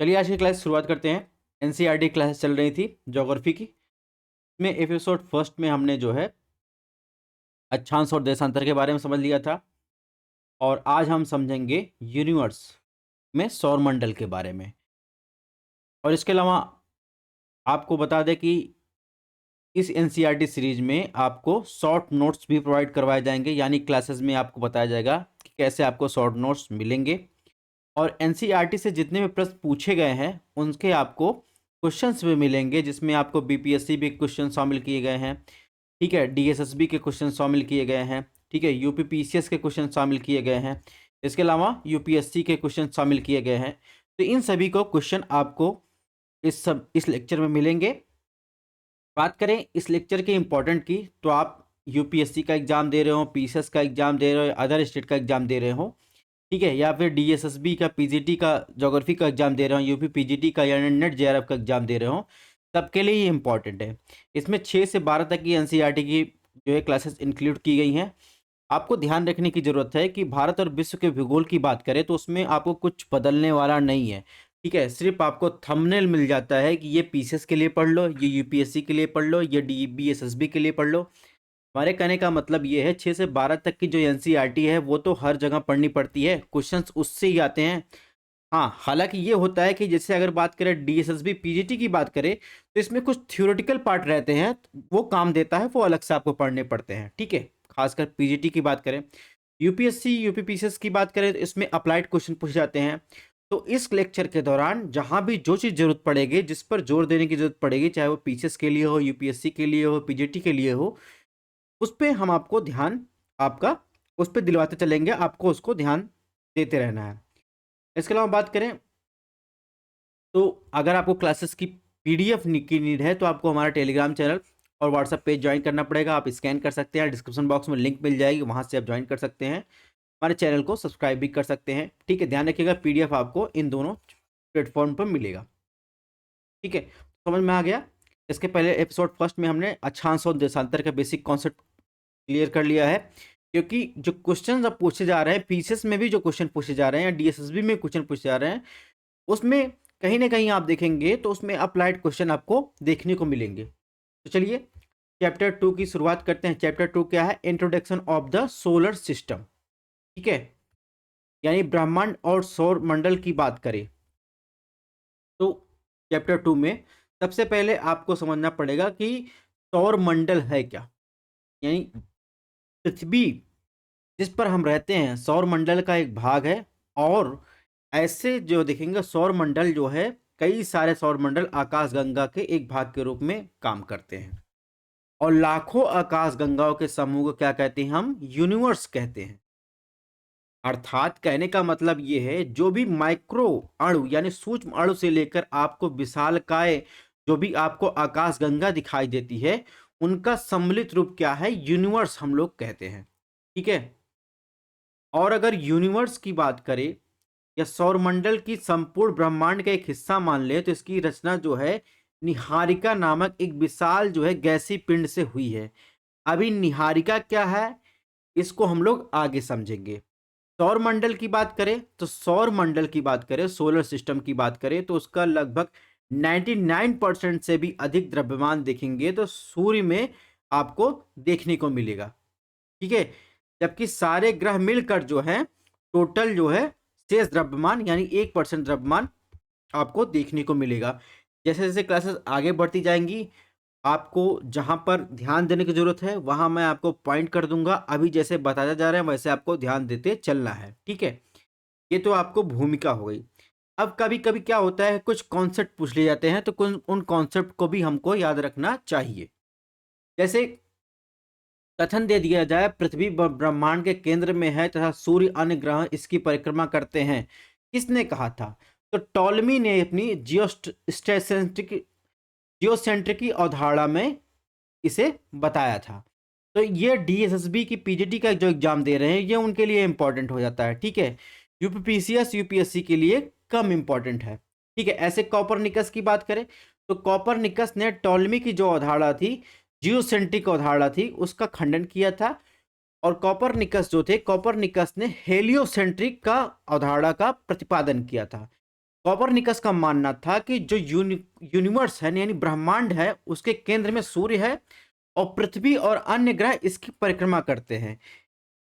चलिए आज की क्लास शुरुआत करते हैं। एनसीईआरटी क्लास चल रही थी ज्योग्राफी की। इसमें एपिसोड फर्स्ट में हमने जो है अक्षांश और देशांतर के बारे में समझ लिया था, और आज हम समझेंगे यूनिवर्स में सौरमंडल के बारे में। और इसके अलावा आपको बता दें कि इस एनसीईआरटी सीरीज में आपको शॉर्ट नोट्स भी प्रोवाइड करवाए जाएंगे, यानी क्लासेस में आपको बताया जाएगा कि कैसे आपको शॉर्ट नोट्स मिलेंगे। और एनसीईआरटी से जितने भी प्रश्न पूछे गए हैं उनके आपको क्वेश्चंस भी मिलेंगे, जिसमें आपको बीपीएससी भी क्वेश्चन शामिल किए गए हैं, ठीक है, डीएसएसबी के क्वेश्चन शामिल किए गए हैं, ठीक है, यूपीपीसीएस के क्वेश्चन शामिल किए गए हैं, इसके अलावा यूपीएससी के क्वेश्चन शामिल किए गए हैं। तो इन सभी को क्वेश्चन आपको इस लेक्चर में मिलेंगे। बात करें इस लेक्चर के इम्पोर्टेंट की, तो आप यूपीएससी का एग्जाम दे रहे हो, पीसीएस का एग्जाम दे रहे हो, अदर स्टेट का एग्जाम दे रहे हो, ठीक है, या फिर डीएसएसबी का पीजीटी का ज्योग्राफी का एग्जाम दे रहे हो, यूपी पीजीटी का या नेट जेआरएफ का एग्जाम दे रहे हो, सबके लिए ये इंपॉर्टेंट है। इसमें 6 से 12 तक की एनसीईआरटी की जो है क्लासेस इंक्लूड की गई हैं। आपको ध्यान रखने की ज़रूरत है कि भारत और विश्व के भूगोल की बात करें तो उसमें आपको कुछ बदलने वाला नहीं है, ठीक है। सिर्फ आपको थंबनेल मिल जाता है कि ये पीसीएस के लिए पढ़ लो, ये यूपीएससी के लिए पढ़ लो, ये डीबीएसएसबी के लिए पढ़ लो। हमारे कहने का मतलब ये है 6 से 12 तक की जो एनसीईआरटी है वो तो हर जगह पढ़नी पड़ती है, क्वेश्चंस उससे ही आते हैं। हाँ, हालांकि ये होता है कि जैसे अगर बात करें डीएसएसबी पीजीटी की बात करें तो इसमें कुछ थ्योरेटिकल पार्ट रहते हैं, वो काम देता है, वो अलग से आपको पढ़ने पड़ते हैं, ठीक है। खासकर पीजीटी की बात करें, यूपीएससी यूपीपीसीएस की बात करें तो इसमें अप्लाइड क्वेश्चन पूछे जाते हैं। तो इस लेक्चर के दौरान जहां भी जो चीज़ जरूरत पड़ेगी, जिस पर जोर देने की जरूरत पड़ेगी, चाहे वो पीसीएस के लिए हो, यूपीएससी के लिए हो, पीजीटी के लिए हो, उस पे हम आपको ध्यान आपका उस पे दिलवाते चलेंगे, आपको उसको ध्यान देते रहना है। इसके अलावा बात करें तो अगर आपको क्लासेस की पीडीएफ की नीड है तो आपको हमारा टेलीग्राम चैनल और व्हाट्सएप पेज ज्वाइन करना पड़ेगा। आप स्कैन कर सकते हैं, डिस्क्रिप्शन बॉक्स में लिंक मिल जाएगी, वहाँ से आप ज्वाइन कर सकते हैं, हमारे चैनल को सब्सक्राइब भी कर सकते हैं, ठीक है। ध्यान रखिएगा पीडीएफ आपको इन दोनों प्लेटफॉर्म पर मिलेगा, ठीक है। समझ में आ गया। इसके पहले एपिसोड फर्स्ट में हमने अक्षांश और देशांतर का बेसिक कॉन्सेप्ट क्लियर कर लिया है, क्योंकि जो क्वेश्चन अब पूछे जा रहे हैं पीसीएस में भी, जो क्वेश्चन पूछे जा रहे हैं या डीएसएसबी में क्वेश्चन पूछे जा रहे हैं, उसमें कहीं ना कहीं आप देखेंगे तो उसमें अप्लाइड क्वेश्चन आपको देखने को मिलेंगे। तो चलिए चैप्टर 2 की शुरुआत करते हैं। चैप्टर 2 क्या है? Introduction of the solar system, ठीक है, यानी ब्रह्मांड और सौर मंडल की बात करें तो चैप्टर 2 में सबसे पहले आपको समझना पड़ेगा कि सौर मंडल है क्या। यानी पृथ्वी जिस पर हम रहते हैं सौर मंडल का एक भाग है, और ऐसे जो देखेंगे सौर मंडल जो है, कई सारे सौर मंडल आकाशगंगा के एक भाग के रूप में काम करते हैं, और लाखों आकाशगंगाओं के समूह को क्या कहते हैं? हम यूनिवर्स कहते हैं। अर्थात कहने का मतलब ये है जो भी माइक्रो अणु यानी सूक्ष्म अणु से लेकर आपको विशालकाय जो भी आपको आकाशगंगा दिखाई देती है, उनका सम्मिलित रूप क्या है? यूनिवर्स हम लोग कहते हैं, ठीक है। और अगर यूनिवर्स की बात करें या सौरमंडल की संपूर्ण ब्रह्मांड का एक हिस्सा मान ले, तो इसकी रचना जो है निहारिका नामक एक विशाल जो है गैसीय पिंड से हुई है। अभी निहारिका क्या है इसको हम लोग आगे समझेंगे। सौरमंडल की बात करें तो सौरमंडल की बात करें, सोलर सिस्टम की बात करें तो उसका लगभग 99% से भी अधिक द्रव्यमान देखेंगे तो सूर्य में आपको देखने को मिलेगा, ठीक है। जबकि सारे ग्रह मिलकर जो है टोटल जो है शेष द्रव्यमान यानी 1% द्रव्यमान आपको देखने को मिलेगा। जैसे जैसे क्लासेस आगे बढ़ती जाएंगी आपको जहां पर ध्यान देने की जरूरत है वहां मैं आपको पॉइंट कर दूंगा। अभी जैसे बताया जा रहा है वैसे आपको ध्यान देते चलना है, ठीक है। ये तो आपको भूमिका हो गई। अब कभी कभी क्या होता है कुछ कॉन्सेप्ट पूछ लिए जाते हैं, तो उन कॉन्सेप्ट को भी हमको याद रखना चाहिए। जैसे कथन दे दिया जाए पृथ्वी ब्रह्मांड के केंद्र में है तथा सूर्य अन्य ग्रह इसकी परिक्रमा करते हैं, किसने कहा था? तो टॉलमी ने अपनी जियोसेंट्रिक की अवधारणा में इसे बताया था। तो ये डीएसएसबी की पीजीटी का जो एग्जाम दे रहे हैं ये उनके लिए इंपॉर्टेंट हो जाता है, ठीक है। यूपीपीसीएस यूपीएससी के लिए कम इंपॉर्टेंट है, ठीक है। ऐसे कॉपरनिकस की बात करें तो कॉपरनिकस ने टॉलमी की जो अवधारणा थी, जियोसेंट्रिक अवधारणा थी, उसका खंडन किया था। और कॉपरनिकस जो थे, कॉपरनिकस ने हेलियोसेंट्रिक का अवधारणा का प्रतिपादन किया था। कोपरनिकस का मानना था कि जो यूनिवर्स है यानी ब्रह्मांड है उसके केंद्र में सूर्य है और पृथ्वी और अन्य ग्रह इसकी परिक्रमा करते हैं।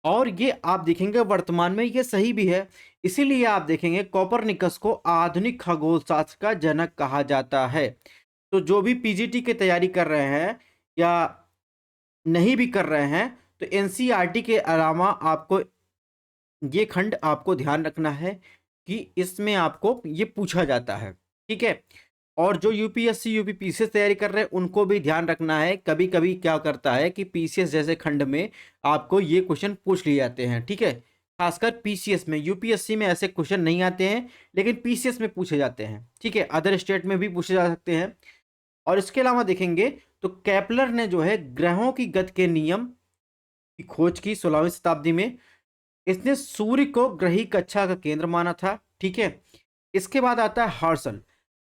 और ये आप देखेंगे वर्तमान में ये सही भी है। इसीलिए आप देखेंगे कोपरनिकस को आधुनिक खगोल शास्त्र का जनक कहा जाता है। तो जो भी पीजीटी की तैयारी कर रहे हैं या नहीं भी कर रहे हैं तो एनसीईआरटी के अलावा आपको ये खंड आपको ध्यान रखना है कि इसमें आपको ये पूछा जाता है। ठीक है। और जो यूपीएससी यूपी पीसीएस तैयारी कर रहे हैं उनको भी ध्यान रखना है। कभी कभी क्या करता है कि पीसीएस जैसे खंड में आपको ये क्वेश्चन पूछ लिए जाते हैं। ठीक है। खासकर पीसीएस में, यूपीएससी में ऐसे क्वेश्चन नहीं आते हैं लेकिन पीसीएस में पूछे जाते हैं। ठीक है। अदर स्टेट में भी पूछे जा सकते हैं। और इसके अलावा देखेंगे तो केपलर ने जो है ग्रहों की गति के नियम की खोज की 16वीं शताब्दी में। इसने सूर्य को ग्रही कक्षा का केंद्र माना था। ठीक है। इसके बाद आता है हर्शल।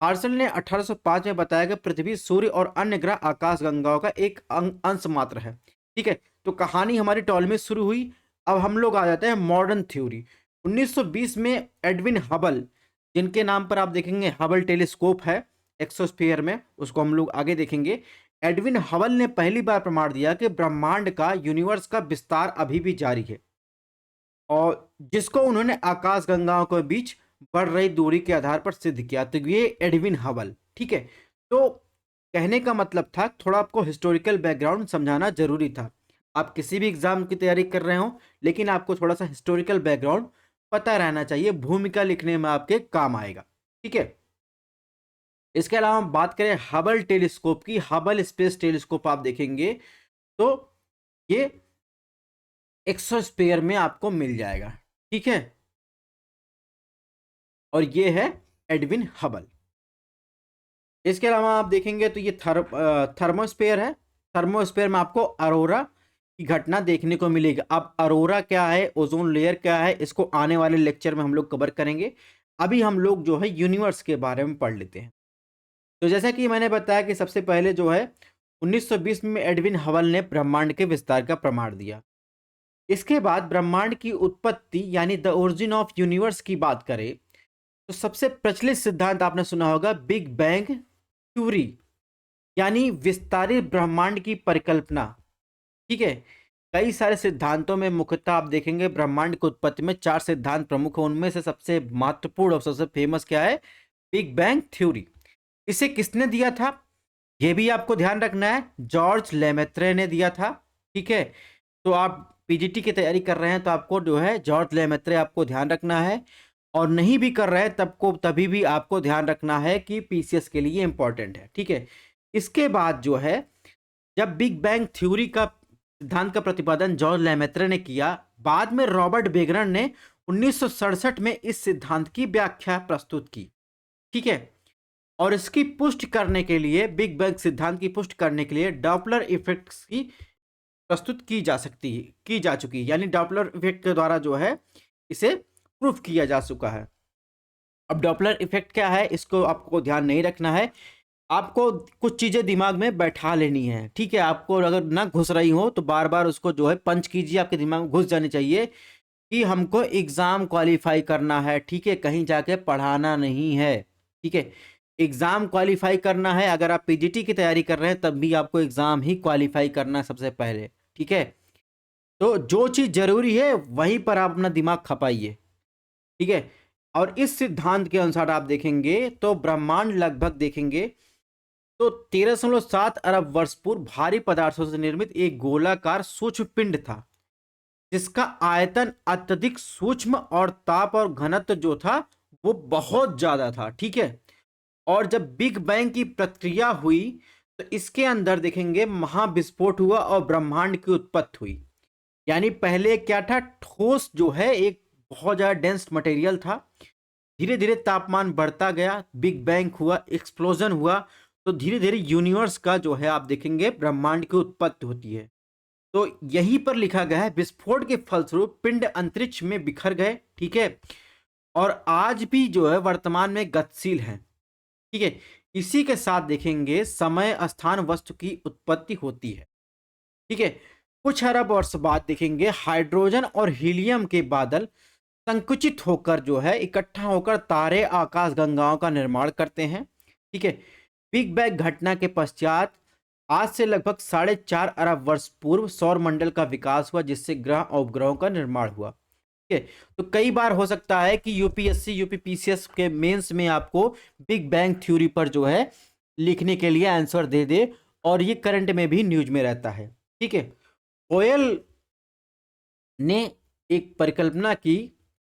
हर्शल ने 1805 में बताया कि पृथ्वी, सूर्य और अन्य ग्रह आकाशगंगाओं का एक अंश मात्र है। ठीक है। तो कहानी हमारी टॉलमी से शुरू हुई। अब हम लोग आ जाते हैं मॉडर्न थ्योरी। 1920 में एडविन हबल, जिनके नाम पर आप देखेंगे हबल टेलीस्कोप है एक्सोस्फीयर में, उसको हम लोग आगे देखेंगे। एडविन हबल ने पहली बार प्रमाण दिया कि ब्रह्मांड का, यूनिवर्स का विस्तार अभी भी जारी है, और जिसको उन्होंने आकाशगंगाओं के बीच बढ़ रही दूरी के आधार पर सिद्ध किया। तो ये एडविन हबल। ठीक है। तो कहने का मतलब था थोड़ा आपको हिस्टोरिकल बैकग्राउंड समझाना जरूरी था। आप किसी भी एग्जाम की तैयारी कर रहे हो लेकिन आपको थोड़ा सा हिस्टोरिकल बैकग्राउंड पता रहना चाहिए, भूमिका लिखने में आपके काम आएगा। ठीक है। इसके अलावा हम बात करें हबल टेलीस्कोप की, हबल स्पेस टेलीस्कोप आप देखेंगे तो ये एक्सोस्फीयर में आपको मिल जाएगा। ठीक है। और ये है एडविन हबल। इसके अलावा आप देखेंगे तो ये थर्मोस्फीयर है। थर्मोस्फीयर में आपको अरोरा की घटना देखने को मिलेगी। अब अरोरा क्या है, ओजोन लेयर क्या है, इसको आने वाले लेक्चर में हम लोग कवर करेंगे। अभी हम लोग जो है यूनिवर्स के बारे में पढ़ लेते हैं। तो जैसा कि मैंने बताया कि सबसे पहले जो है 1920 में एडविन हबल ने ब्रह्मांड के विस्तार का प्रमाण दिया। इसके बाद ब्रह्मांड की उत्पत्ति यानी द ओरिजिन ऑफ यूनिवर्स की बात करें तो सबसे प्रचलित सिद्धांत आपने सुना होगा बिग बैंग थ्योरी, यानी विस्तारित ब्रह्मांड की परिकल्पना। ठीक है। कई सारे सिद्धांतों में मुख्यतः आप देखेंगे ब्रह्मांड की उत्पत्ति में 4 सिद्धांत प्रमुख हैं। उनमें से सबसे महत्वपूर्ण और सबसे फेमस क्या है? Big bang theory. इसे किसने दिया था यह भी आपको ध्यान रखना है। जॉर्ज लेमेत्रे ने दिया था। ठीक है। तो आप पीजीटी की तैयारी कर रहे हैं तो आपको जो है जॉर्ज लेमेत्रे आपको ध्यान रखना है, और नहीं भी कर रहे हैं तभी भी आपको ध्यान रखना है कि पीसीएस के लिए इंपॉर्टेंट है। ठीक है। इसके बाद जो है जब बिग बैंग थ्योरी का सिद्धांत का प्रतिपादन जॉर्ज लेमेत्रे ने किया, बाद में रॉबर्ट बेगरन ने 1967 में इस सिद्धांत की व्याख्या प्रस्तुत की। ठीक है। और इसकी पुष्टि करने के लिए, बिग बैंग सिद्धांत की पुष्टि करने के लिए डॉपलर इफेक्ट्स की प्रस्तुत की जा चुकी है, यानी डॉपलर इफेक्ट के द्वारा जो है इसे प्रूफ किया जा चुका है। अब डॉपलर इफेक्ट क्या है इसको आपको ध्यान नहीं रखना है, आपको कुछ चीजें दिमाग में बैठा लेनी है। ठीक है। आपको अगर ना घुस रही हो तो बार बार उसको जो है पंच कीजिए, आपके दिमाग में घुस जानी चाहिए कि हमको एग्जाम क्वालिफाई करना है। ठीक है। कहीं जाके पढ़ाना नहीं है। ठीक है। एग्जाम क्वालिफाई करना है। अगर आप पीजीटी की तैयारी कर रहे हैं तब भी आपको एग्जाम ही क्वालिफाई करना है सबसे पहले। ठीक है। तो जो चीज जरूरी है वहीं पर आप अपना दिमाग खपाइए। ठीक है। और इस सिद्धांत के अनुसार आप देखेंगे तो ब्रह्मांड लगभग देखेंगे तो 13.7 अरब वर्ष पूर्व भारी पदार्थों से निर्मित एक गोलाकार सूक्ष्म पिंड था, जिसका आयतन अत्यधिक सूक्ष्म और ताप और घनत्व जो था वो बहुत ज्यादा था। ठीक है। और जब बिग बैंग की प्रक्रिया हुई तो इसके अंदर देखेंगे महाविस्फोट हुआ और ब्रह्मांड की उत्पत्ति हुई। यानी पहले क्या था, ठोस जो है एक बहुत ज्यादा डेंस मटेरियल था। धीरे धीरे तापमान बढ़ता गया, बिग बैंग हुआ, एक्सप्लोजन हुआ, तो धीरे धीरे यूनिवर्स का जो है आप देखेंगे ब्रह्मांड की उत्पत्ति होती है। तो यहीं पर लिखा गया है विस्फोट के फलस्वरूप पिंड अंतरिक्ष में बिखर गए। ठीक है। और आज भी जो है वर्तमान में गतिशील है। ठीक है। इसी के साथ देखेंगे समय स्थान वस्तु की उत्पत्ति होती है। ठीक है। कुछ अरब वर्ष बाद देखेंगे हाइड्रोजन और हीलियम के बादल संकुचित होकर जो है इकट्ठा होकर तारे आकाश गंगाओं का निर्माण करते हैं। ठीक है, बिग बैंग घटना के पश्चात आज से लगभग 4.5 अरब वर्ष पूर्व सौर मंडल का विकास हुआ, जिससे ग्रह और उपग्रहों का निर्माण हुआ। ठीक है, तो कई बार हो सकता है कि यूपीएससी यूपीपीसीएस के मेंस में आपको बिग बैंग थ्योरी पर जो है लिखने के लिए आंसर दे दे, और ये करंट में भी न्यूज में रहता है। ठीक है, ओयल ने एक परिकल्पना की,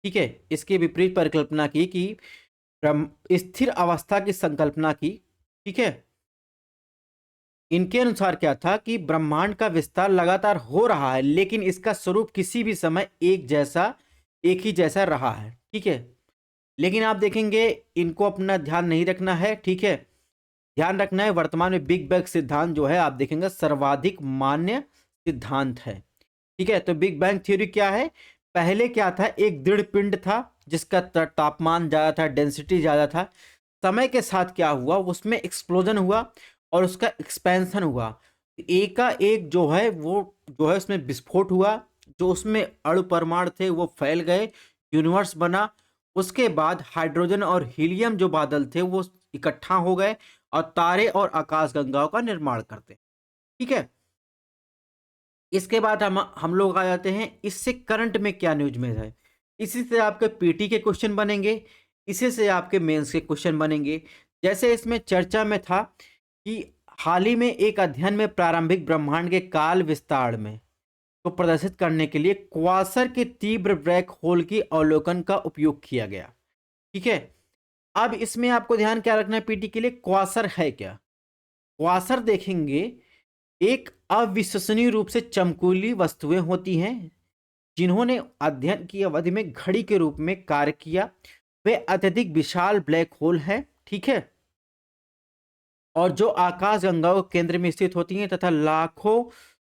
ठीक है, इसके विपरीत परिकल्पना की कि स्थिर अवस्था की संकल्पना की। ठीक है, इनके अनुसार क्या था कि ब्रह्मांड का विस्तार लगातार हो रहा है, लेकिन इसका स्वरूप किसी भी समय एक ही जैसा रहा है। ठीक है, लेकिन आप देखेंगे इनको अपना ध्यान नहीं रखना है। ठीक है, ध्यान रखना है वर्तमान में बिग बैंग सिद्धांत जो है आप देखेंगे सर्वाधिक मान्य सिद्धांत है। ठीक है, तो बिग बैंग थ्योरी क्या है? पहले क्या था, एक दृढ़ पिंड था जिसका तापमान ज़्यादा था, डेंसिटी ज़्यादा था। समय के साथ क्या हुआ, उसमें एक्सप्लोजन हुआ और उसका एक्सपेंशन हुआ। एक का एक जो है वो जो है उसमें विस्फोट हुआ, जो उसमें अणु परमाणु थे वो फैल गए, यूनिवर्स बना। उसके बाद हाइड्रोजन और हीलियम जो बादल थे वो इकट्ठा हो गए और तारे और आकाशगंगाओं का निर्माण करते। ठीक है, इसके बाद हम लोग आ जाते हैं इससे करंट में क्या न्यूज में है। इसी से आपके पीटी के क्वेश्चन बनेंगे, इसी से आपके मेंस के क्वेश्चन बनेंगे। जैसे इसमें चर्चा में था कि हाल ही में एक अध्ययन में प्रारंभिक ब्रह्मांड के काल विस्तार में को प्रदर्शित करने के लिए क्वासर के तीव्र ब्लैक होल की अवलोकन का उपयोग किया गया। ठीक है, अब इसमें आपको ध्यान क्या रखना है पीटी के लिए, क्वासर है क्या? क्वासर देखेंगे एक अविश्वसनीय रूप से चमकीली वस्तुएं होती हैं जिन्होंने अध्ययन की अवधि में घड़ी के रूप में कार्य किया। वे अत्यधिक विशाल ब्लैक होल हैं। ठीक है, और जो आकाश गंगाओं के केंद्र में स्थित होती हैं तथा लाखों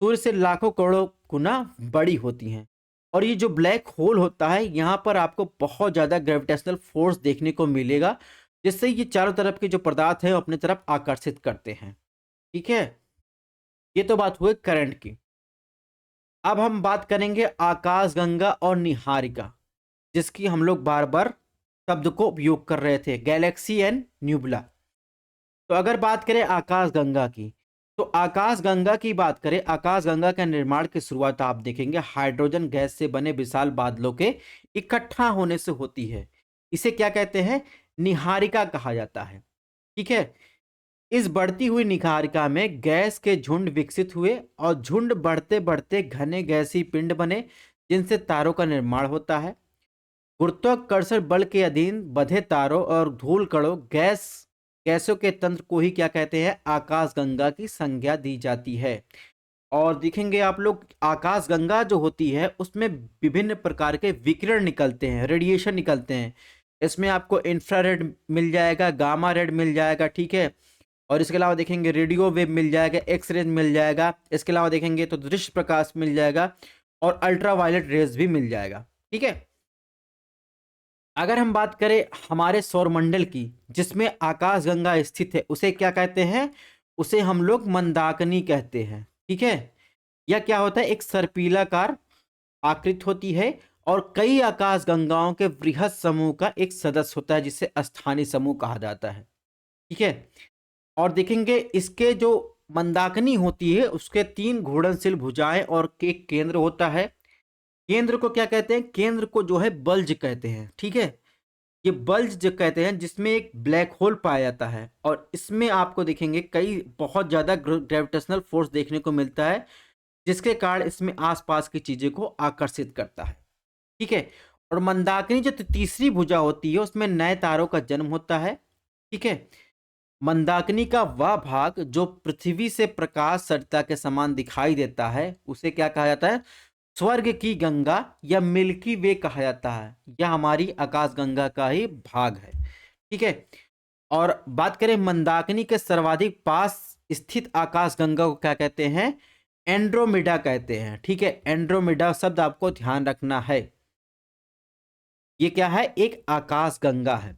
सूर्य से लाखों करोड़ों गुना बड़ी होती हैं। और ये जो ब्लैक होल होता है यहाँ पर आपको बहुत ज़्यादा ग्रेविटेशनल फोर्स देखने को मिलेगा, जिससे ये चारों तरफ के जो पदार्थ हैं वो अपनी तरफ आकर्षित करते हैं। ठीक है, ये तो बात हुई करंट की। अब हम बात करेंगे आकाशगंगा और निहारिका, जिसकी हम लोग बार बार शब्द को उपयोग कर रहे थे, गैलेक्सी एंड न्यूबुला। तो अगर बात करें आकाशगंगा की, तो आकाशगंगा की बात करें, आकाशगंगा के निर्माण की शुरुआत आप देखेंगे हाइड्रोजन गैस से बने विशाल बादलों के इकट्ठा होने से होती है। इसे क्या कहते हैं? निहारिका कहा जाता है। ठीक है, इस बढ़ती हुई निहारिका में गैस के झुंड विकसित हुए और झुंड बढ़ते बढ़ते घने गैसीय पिंड बने, जिनसे तारों का निर्माण होता है। गुरुत्वाकर्षण बल के अधीन बधे तारों और धूल कणों गैसों के तंत्र को ही क्या कहते हैं? आकाशगंगा की संज्ञा दी जाती है। और देखेंगे आप लोग आकाशगंगा जो होती है उसमें विभिन्न प्रकार के विकिरण निकलते हैं, रेडिएशन निकलते हैं। इसमें आपको इंफ्रारेड मिल जाएगा, गामा रेड मिल जाएगा। ठीक है, और इसके अलावा देखेंगे रेडियो वेव मिल जाएगा, एक्स रेज मिल जाएगा। इसके अलावा देखेंगे तो दृश्य प्रकाश मिल जाएगा और अल्ट्रा वायलेट रेज भी मिल जाएगा। ठीक है, अगर हम बात करें हमारे सौरमंडल की जिसमें आकाशगंगा स्थित है, उसे क्या कहते हैं? उसे हम लोग मंदाकिनी कहते हैं। ठीक है, यह क्या होता है? एक सर्पिलाकार आकृति होती है और कई आकाशगंगाओं के वृहद समूह का एक सदस्य होता है, जिसे स्थानीय समूह कहा जाता है। ठीक है, और देखेंगे इसके जो मंदाकिनी होती है उसके 3 घूर्णनशील भुजाएं और एक केंद्र होता है। केंद्र को क्या कहते हैं? केंद्र को जो है बल्ज कहते हैं। ठीक है, ये बल्ज जो कहते हैं जिसमें एक ब्लैक होल पाया जाता है और इसमें आपको देखेंगे कई बहुत ज़्यादा ग्रेविटेशनल फोर्स देखने को मिलता है, जिसके कारण इसमें आसपास की चीज़ें को आकर्षित करता है। ठीक है, और मंदाकिनी जो तीसरी भुजा होती है उसमें नए तारों का जन्म होता है। ठीक है, मंदाकिनी का वह भाग जो पृथ्वी से प्रकाश सरिता के समान दिखाई देता है उसे क्या कहा जाता है? स्वर्ग की गंगा या मिल्की वे कहा जाता है। यह हमारी आकाशगंगा का ही भाग है। ठीक है, और बात करें मंदाकिनी के सर्वाधिक पास स्थित आकाशगंगा को क्या कहते हैं? एंड्रोमेडा कहते हैं। ठीक है, एंड्रोमेडा शब्द आपको ध्यान रखना है। ये क्या है? एक आकाशगंगा है।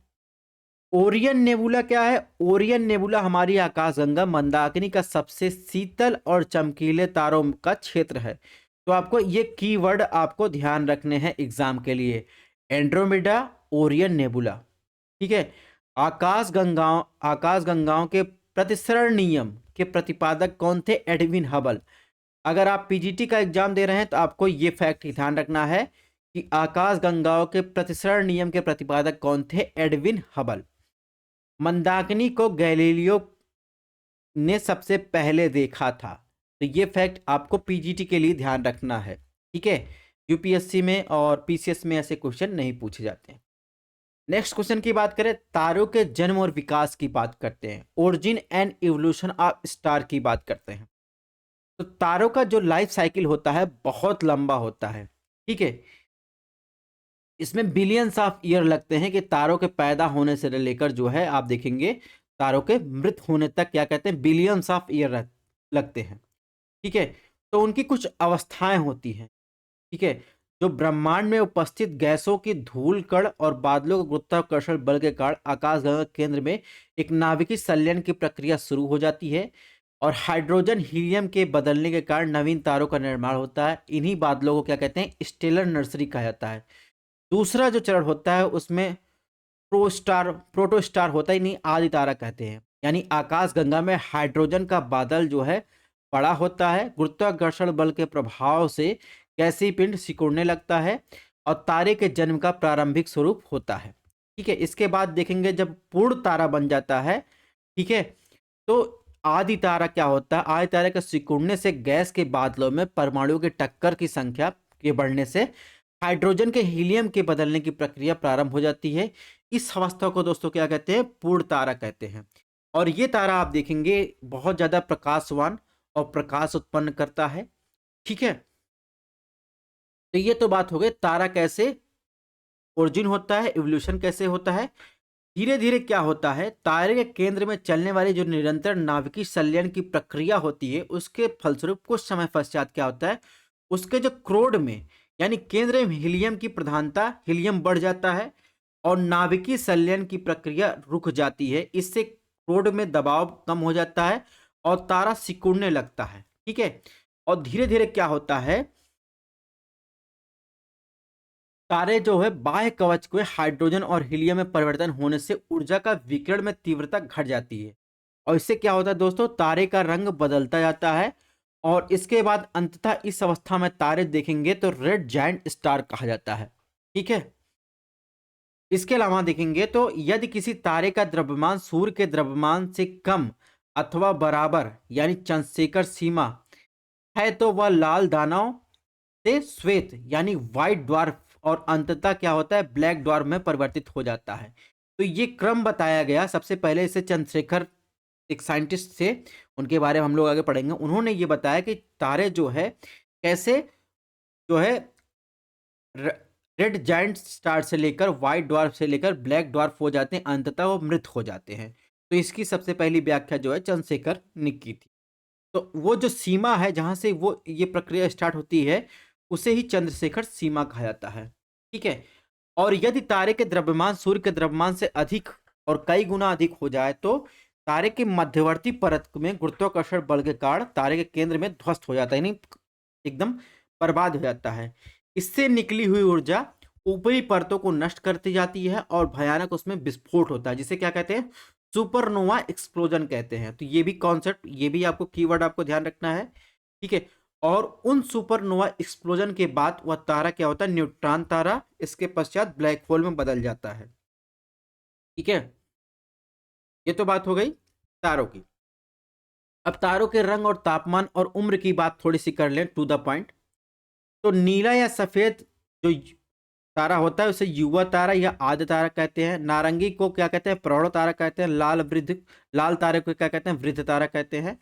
ओरियन नेबुला क्या है? ओरियन नेबुला हमारी आकाशगंगा मंदाकिनी का सबसे शीतल और चमकीले तारों का क्षेत्र है। तो आपको ये कीवर्ड आपको ध्यान रखने हैं एग्जाम के लिए। Andromeda, Orion nebula. ठीक है। आकाश गंगाओं के प्रतिसरण नियम के प्रतिपादक कौन थे? Edwin Hubble. अगर आप पीजीटी का एग्जाम दे रहे हैं तो आपको ये फैक्ट ध्यान रखना है कि आकाश गंगाओं के प्रतिसरण नियम के प्रतिपादक कौन थे? Edwin Hubble. मंदाकिनी को गैलीलियो ने सबसे पहले देखा था। तो ये फैक्ट आपको पीजीटी के लिए ध्यान रखना है। ठीक है। यूपीएससी में और पीसीएस में ऐसे क्वेश्चन नहीं पूछे जाते हैं। नेक्स्ट क्वेश्चन की बात करें, तारों के जन्म और विकास की बात करते हैं। Origin and evolution of star की बात करते हैं। तो तारों का जो लाइफ साइकिल होता है बहुत लंबा होता है। ठीक है। इसमें बिलियंस ऑफ ईयर लगते हैं कि तारों के पैदा होने से लेकर जो है आप देखेंगे तारों के मृत होने तक क्या कहते हैं, बिलियंस ऑफ ईयर लगते हैं। ठीक है। तो उनकी कुछ अवस्थाएं होती हैं। ठीक है। जो ब्रह्मांड में उपस्थित गैसों की धूल कण और बादलों के गुरुत्वाकर्षण बल के कारण आकाशगंगा केंद्र में एक नाभिकीय संलयन की प्रक्रिया शुरू हो जाती है और हाइड्रोजन हीलियम के बदलने के कारण नवीन तारों का निर्माण होता है। इन्हीं बादलों को क्या कहते हैं? स्टेलर नर्सरी कहा जाता है। दूसरा जो चरण होता है उसमें प्रोटोस्टार होता ही नहीं, आदि तारा कहते हैं। यानी आकाश गंगा में हाइड्रोजन का बादल जो है बड़ा होता है, गुरुत्वाकर्षण बल के प्रभाव से गैसीय पिंड सिकुड़ने लगता है और तारे के जन्म का प्रारंभिक स्वरूप होता है। ठीक है। इसके बाद देखेंगे जब पूर्ण तारा बन जाता है, ठीक है, तो आदि तारा क्या होता है? आदि तारे के सिकुड़ने से गैस के बादलों में परमाणुओं की टक्कर की संख्या के बढ़ने से हाइड्रोजन के हीलियम के बदलने की प्रक्रिया प्रारंभ हो जाती है। इस अवस्था को दोस्तों क्या कहते हैं? पूर्ण तारा कहते हैं। और ये तारा आप देखेंगे बहुत ज्यादा प्रकाशवान और प्रकाश उत्पन्न करता है। ठीक है। तो ये तो बात हो गई तारा कैसे ओरिजिन होता है, इवोल्यूशन कैसे होता है। धीरे धीरे क्या होता है, तारे के केंद्र में चलने वाली जो निरंतर नाभिकीय संलयन की प्रक्रिया होती है उसके फलस्वरूप कुछ समय पश्चात क्या होता है, उसके जो क्रोड में यानी केंद्र में हीलियम की प्रधानता, हीलियम बढ़ जाता है और नाभिकीय संलयन की प्रक्रिया रुक जाती है। इससे क्रोड में दबाव कम हो जाता है और तारा सिकुड़ने लगता है। ठीक है। और धीरे धीरे क्या होता है, तारे जो है बाह्य कवच के हाइड्रोजन और हीलियम में परिवर्तन होने से ऊर्जा का विकिरण में तीव्रता घट जाती है और इससे क्या होता है दोस्तों, तारे का रंग बदलता जाता है और इसके बाद अंततः इस अवस्था में तारे देखेंगे तो रेड जायंट स्टार कहा जाता है। ठीक है। इसके अलावा देखेंगे तो यदि किसी तारे का द्रव्यमान सूर्य के द्रव्यमान से कम अथवा बराबर यानी चंद्रशेखर सीमा है तो वह लाल दानव से श्वेत यानी व्हाइट ड्वार्फ और अंततः क्या होता है, ब्लैक ड्वार्फ में परिवर्तित हो जाता है। तो ये क्रम बताया गया। सबसे पहले इसे चंद्रशेखर एक साइंटिस्ट थे, उनके बारे में हम लोग आगे पढ़ेंगे। उन्होंने ये बताया कि तारे जो है कैसे जो है रेड जायंट स्टार से लेकर व्हाइट ड्वार्फ से लेकर ब्लैक ड्वार्फ हो जाते हैं, अंततः वो मृत हो जाते हैं। तो इसकी सबसे पहली व्याख्या जो है चंद्रशेखर ने की थी। तो वो जो सीमा है जहां से वो ये प्रक्रिया स्टार्ट होती है उसे ही चंद्रशेखर सीमा कहा जाता है। ठीक है। और यदि तारे के द्रव्यमान सूर्य के द्रव्यमान से अधिक और कई गुना अधिक हो जाए तो तारे के मध्यवर्ती परत में गुरुत्वाकर्षण बल के कारण तारे के केंद्र में ध्वस्त हो जाता है, यानी एकदम बर्बाद हो जाता है। इससे निकली हुई ऊर्जा ऊपरी परतों को नष्ट करती जाती है और भयानक उसमें विस्फोट होता है, जिसे क्या कहते हैं, सुपरनोवा एक्सप्लोजन कहते हैं। तो ये भी कॉन्सेप्ट, ये भी आपको कीवर्ड आपको ध्यान रखना है। ठीक है। और उन सुपरनोवा एक्सप्लोजन के बाद वह तारा क्या होता है, न्यूट्रॉन तारा, इसके पश्चात ब्लैक होल में बदल जाता है। ठीक है। ये तो बात हो गई तारों की। अब तारों के रंग और तापमान और उम्र की बात थोड़ी सी कर लें, टू द पॉइंट। तो नीला या सफेद जो तारा होता है उसे युवा तारा या आद्य तारा कहते हैं। नारंगी को क्या कहते हैं, प्रौढ़ तारा कहते हैं। लाल तारे को क्या कहते हैं, वृद्ध तारा कहते हैं।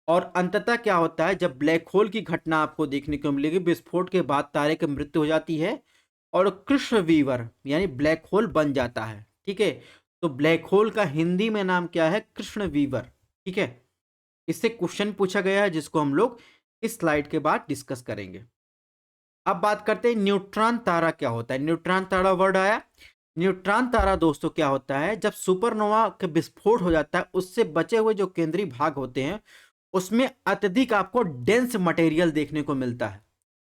और अंततः क्या होता है, जब ब्लैक होल की घटना आपको देखने को मिलेगी, विस्फोट के बाद तारे की मृत्यु हो जाती है और कृष्ण वीवर यानी ब्लैक होल बन जाता है। ठीक है। तो ब्लैक होल का हिंदी में नाम क्या है, कृष्ण वीवर। ठीक है। इससे क्वेश्चन पूछा गया है जिसको हम लोग इस स्लाइड के बाद डिस्कस करेंगे। अब बात करते हैं न्यूट्रॉन तारा क्या होता है। न्यूट्रॉन तारा वर्ड आया। न्यूट्रॉन तारा दोस्तों क्या होता है, जब सुपरनोवा के विस्फोट हो जाता है उससे बचे हुए जो केंद्रीय भाग होते हैं उसमें अत्यधिक आपको डेंस मटेरियल देखने को मिलता है।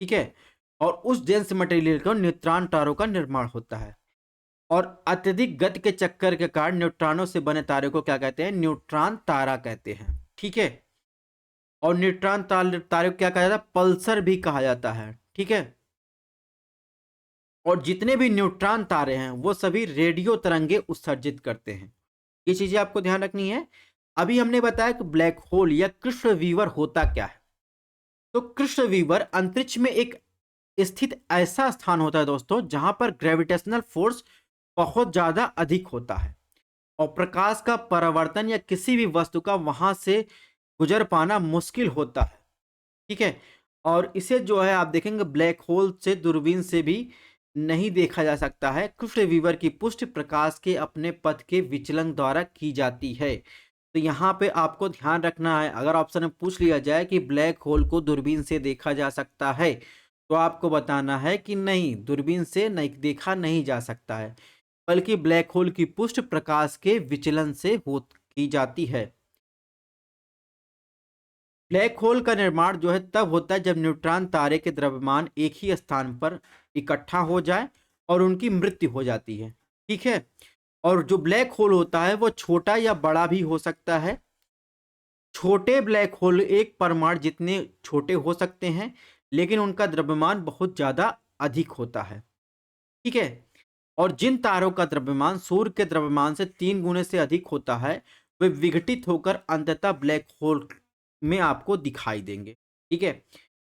ठीक है। और उस डेंस मटेरियल को न्यूट्रॉन तारों का निर्माण होता है। और अत्यधिक गति के चक्कर के कारण न्यूट्रॉनों से बने तारे को क्या कहते हैं? न्यूट्रॉन तारा कहते हैं। ठीक है। और न्यूट्रॉन तारे को क्या कहा जाता है? पल्सर भी कहा जाता है। ठीक है। और जितने भी न्यूट्रॉन तारे हैं वो सभी रेडियो तरंगे उत्सर्जित करते हैं। ये चीजें आपको ध्यान रखनी है। अभी हमने बताया कि ब्लैक होल या कृष्ण वीवर होता क्या है। तो कृष्ण वीवर अंतरिक्ष में एक स्थित ऐसा स्थान होता है दोस्तों, जहां पर ग्रेविटेशनल फोर्स बहुत ज्यादा अधिक होता है और प्रकाश का परावर्तन या किसी भी वस्तु का वहां से गुजर पाना मुश्किल होता है। ठीक है। और इसे जो है आप देखेंगे ब्लैक होल से दूरबीन से भी नहीं देखा जा सकता है। कृष्ण वीवर की पुष्टि प्रकाश के अपने पथ के विचलन द्वारा की जाती है। तो यहाँ पे आपको ध्यान रखना है, अगर ऑप्शन में पूछ लिया जाए कि ब्लैक होल को दूरबीन से देखा जा सकता है, तो आपको बताना है कि नहीं, दूरबीन से नहीं देखा नहीं जा सकता है, बल्कि ब्लैक होल की पुष्टि प्रकाश के विचलन से की जाती है। ब्लैक होल का निर्माण जो है तब होता है जब न्यूट्रॉन तारे के द्रव्यमान एक ही स्थान पर इकट्ठा हो जाए और उनकी मृत्यु हो जाती है। ठीक है। और जो ब्लैक होल होता है वो छोटा या बड़ा भी हो सकता है। छोटे ब्लैक होल एक परमाणु जितने छोटे हो सकते हैं, लेकिन उनका द्रव्यमान बहुत ज्यादा अधिक होता है। ठीक है। और जिन तारों का द्रव्यमान सूर्य के द्रव्यमान से 3 गुने से अधिक होता है, वे विघटित होकर अंततः ब्लैक होल में आपको दिखाई देंगे। ठीक है।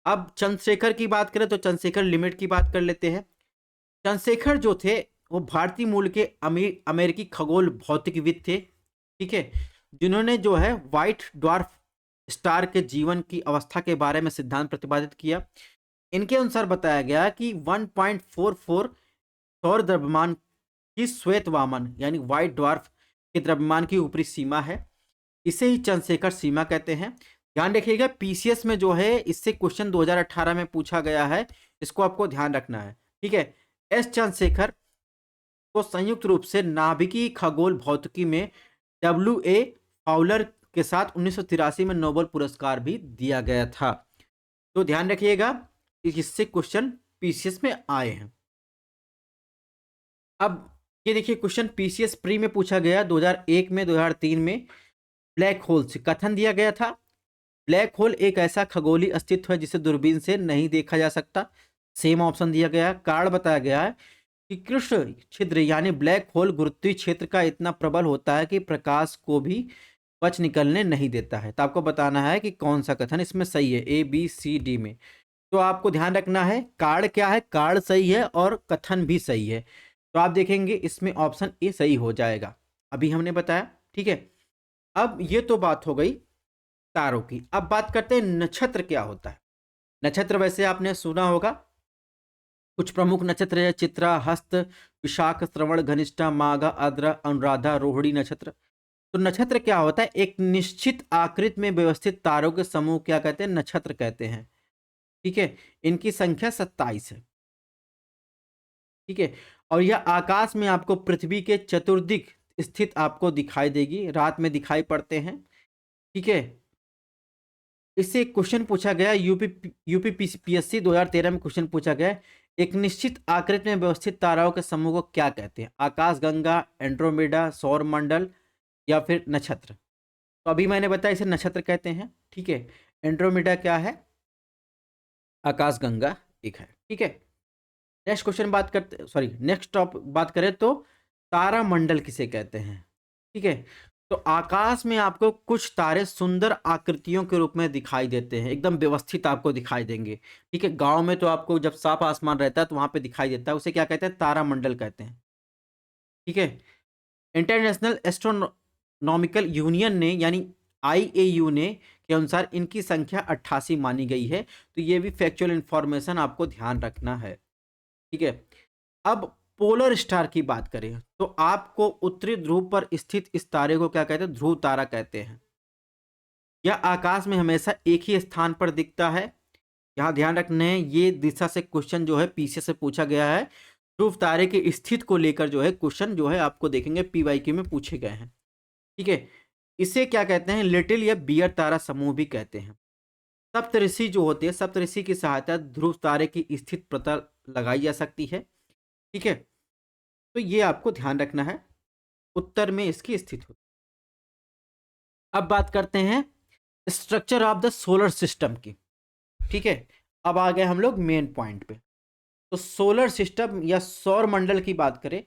अब चंद्रशेखर की बात करें तो चंद्रशेखर लिमिट की बात कर लेते हैं। चंद्रशेखर जो थे वो भारतीय मूल के अमेरिकी खगोल भौतिकविद थे। ठीक है। जिन्होंने जो है व्हाइट ड्वार्फ स्टार के जीवन की अवस्था के बारे में सिद्धांत प्रतिपादित किया। इनके अनुसार बताया गया कि 1.44 सौर द्रव्यमान की श्वेत वामन यानी व्हाइट ड्वार्फ के द्रव्यमान की ऊपरी सीमा है। इसे ही चंद्रशेखर सीमा कहते हैं। ध्यान रखिएगा, पीसीएस में जो है इससे क्वेश्चन 2018 में पूछा गया है, इसको आपको ध्यान रखना है। ठीक है। एस चंद्रशेखर को संयुक्त रूप से नाभिकीय खगोल भौतिकी में W.A. फाउलर के साथ 1983 में नोबेल पुरस्कार भी दिया गया था। तो ध्यान रखिएगा, इससे क्वेश्चन पीसीएस में आए हैं। अब ये देखिए, क्वेश्चन पीसीएस प्री में पूछा गया 2001 में, 2003 में। ब्लैक होल से कथन दिया गया था, ब्लैक होल एक ऐसा खगोलीय अस्तित्व है जिसे दूरबीन से नहीं देखा जा सकता। सेम ऑप्शन दिया गया है। कारण बताया गया है कि कृष्ण छिद्र यानी ब्लैक होल गुरुत्वीय क्षेत्र का इतना प्रबल होता है कि प्रकाश को भी बच निकलने नहीं देता है। तो आपको बताना है कि कौन सा कथन इसमें सही है, ए बी सी डी में। तो आपको ध्यान रखना है कारण क्या है, कारण सही है और कथन भी सही है। तो आप देखेंगे इसमें ऑप्शन ए सही हो जाएगा, अभी हमने बताया। ठीक है। अब ये तो बात हो गई तारों की। अब बात करते हैं नक्षत्र क्या होता है। नक्षत्र वैसे आपने सुना होगा, कुछ प्रमुख नक्षत्र है चित्रा, हस्त, विशाख, श्रवण, घनिष्ठा, माघा, आद्रा, अनुराधा, रोहिणी नक्षत्र। तो नक्षत्र क्या होता है, एक निश्चित आकृति में व्यवस्थित तारों के समूह क्या कहते हैं, नक्षत्र कहते हैं। ठीक है। इनकी संख्या 27 है। ठीक है। और यह आकाश में आपको पृथ्वी के चतुर्दिक स्थित आपको दिखाई देगी, रात में दिखाई पड़ते हैं। ठीक है। इससे एक क्वेश्चन पूछा गया यूपी पीएससी 2013 में क्वेश्चन पूछा गया, एक निश्चित आकृति में व्यवस्थित ताराओं के समूह को क्या कहते हैं, आकाश गंगा, एंड्रोमेडा, सौर मंडल या फिर नक्षत्र। तो अभी मैंने बताया इसे नक्षत्र कहते हैं। ठीक है। एंड्रोमेडा क्या है, आकाश गंगा एक है। ठीक है। नेक्स्ट क्वेश्चन बात करते, सॉरी नेक्स्ट टॉप बात करें तो तारा मंडल किसे कहते हैं। ठीक है। तो आकाश में आपको कुछ तारे सुंदर आकृतियों के रूप में दिखाई देते हैं, एकदम व्यवस्थित आपको दिखाई देंगे। ठीक है। गांव में तो आपको जब साफ आसमान रहता है तो वहां पे दिखाई देता है, उसे क्या कहते हैं, तारा मंडल कहते हैं। ठीक है। इंटरनेशनल एस्ट्रोनॉमिकल यूनियन ने यानी IAU ने के अनुसार इनकी संख्या 88 मानी गई है। तो ये भी फैक्चुअल इंफॉर्मेशन आपको ध्यान रखना है। ठीक है। अब पोलर स्टार की बात करें तो आपको उत्तरी ध्रुव पर स्थित इस तारे को क्या कहते हैं, ध्रुव तारा कहते हैं। यह आकाश में हमेशा एक ही स्थान पर दिखता है। यहाँ ध्यान रखना है, ये दिशा से क्वेश्चन जो है पीछे से पूछा गया है। ध्रुव तारे के स्थित को लेकर जो है क्वेश्चन जो है आपको देखेंगे PYQ में पूछे गए हैं। ठीक है। इसे क्या कहते हैं, लिटिल या बियर तारा समूह भी कहते हैं। सप्तऋषि जो होते हैं, सप्तऋषि की सहायता ध्रुव तारे की स्थिति पता लगाई जा सकती है। ठीक है, तो ये आपको ध्यान रखना है, उत्तर में इसकी स्थिति होती है। अब बात करते हैं structure of the solar system की। ठीक है, अब आ गए हम लोग मेन पॉइंट पे। तो सोलर सिस्टम या सौर मंडल की बात करें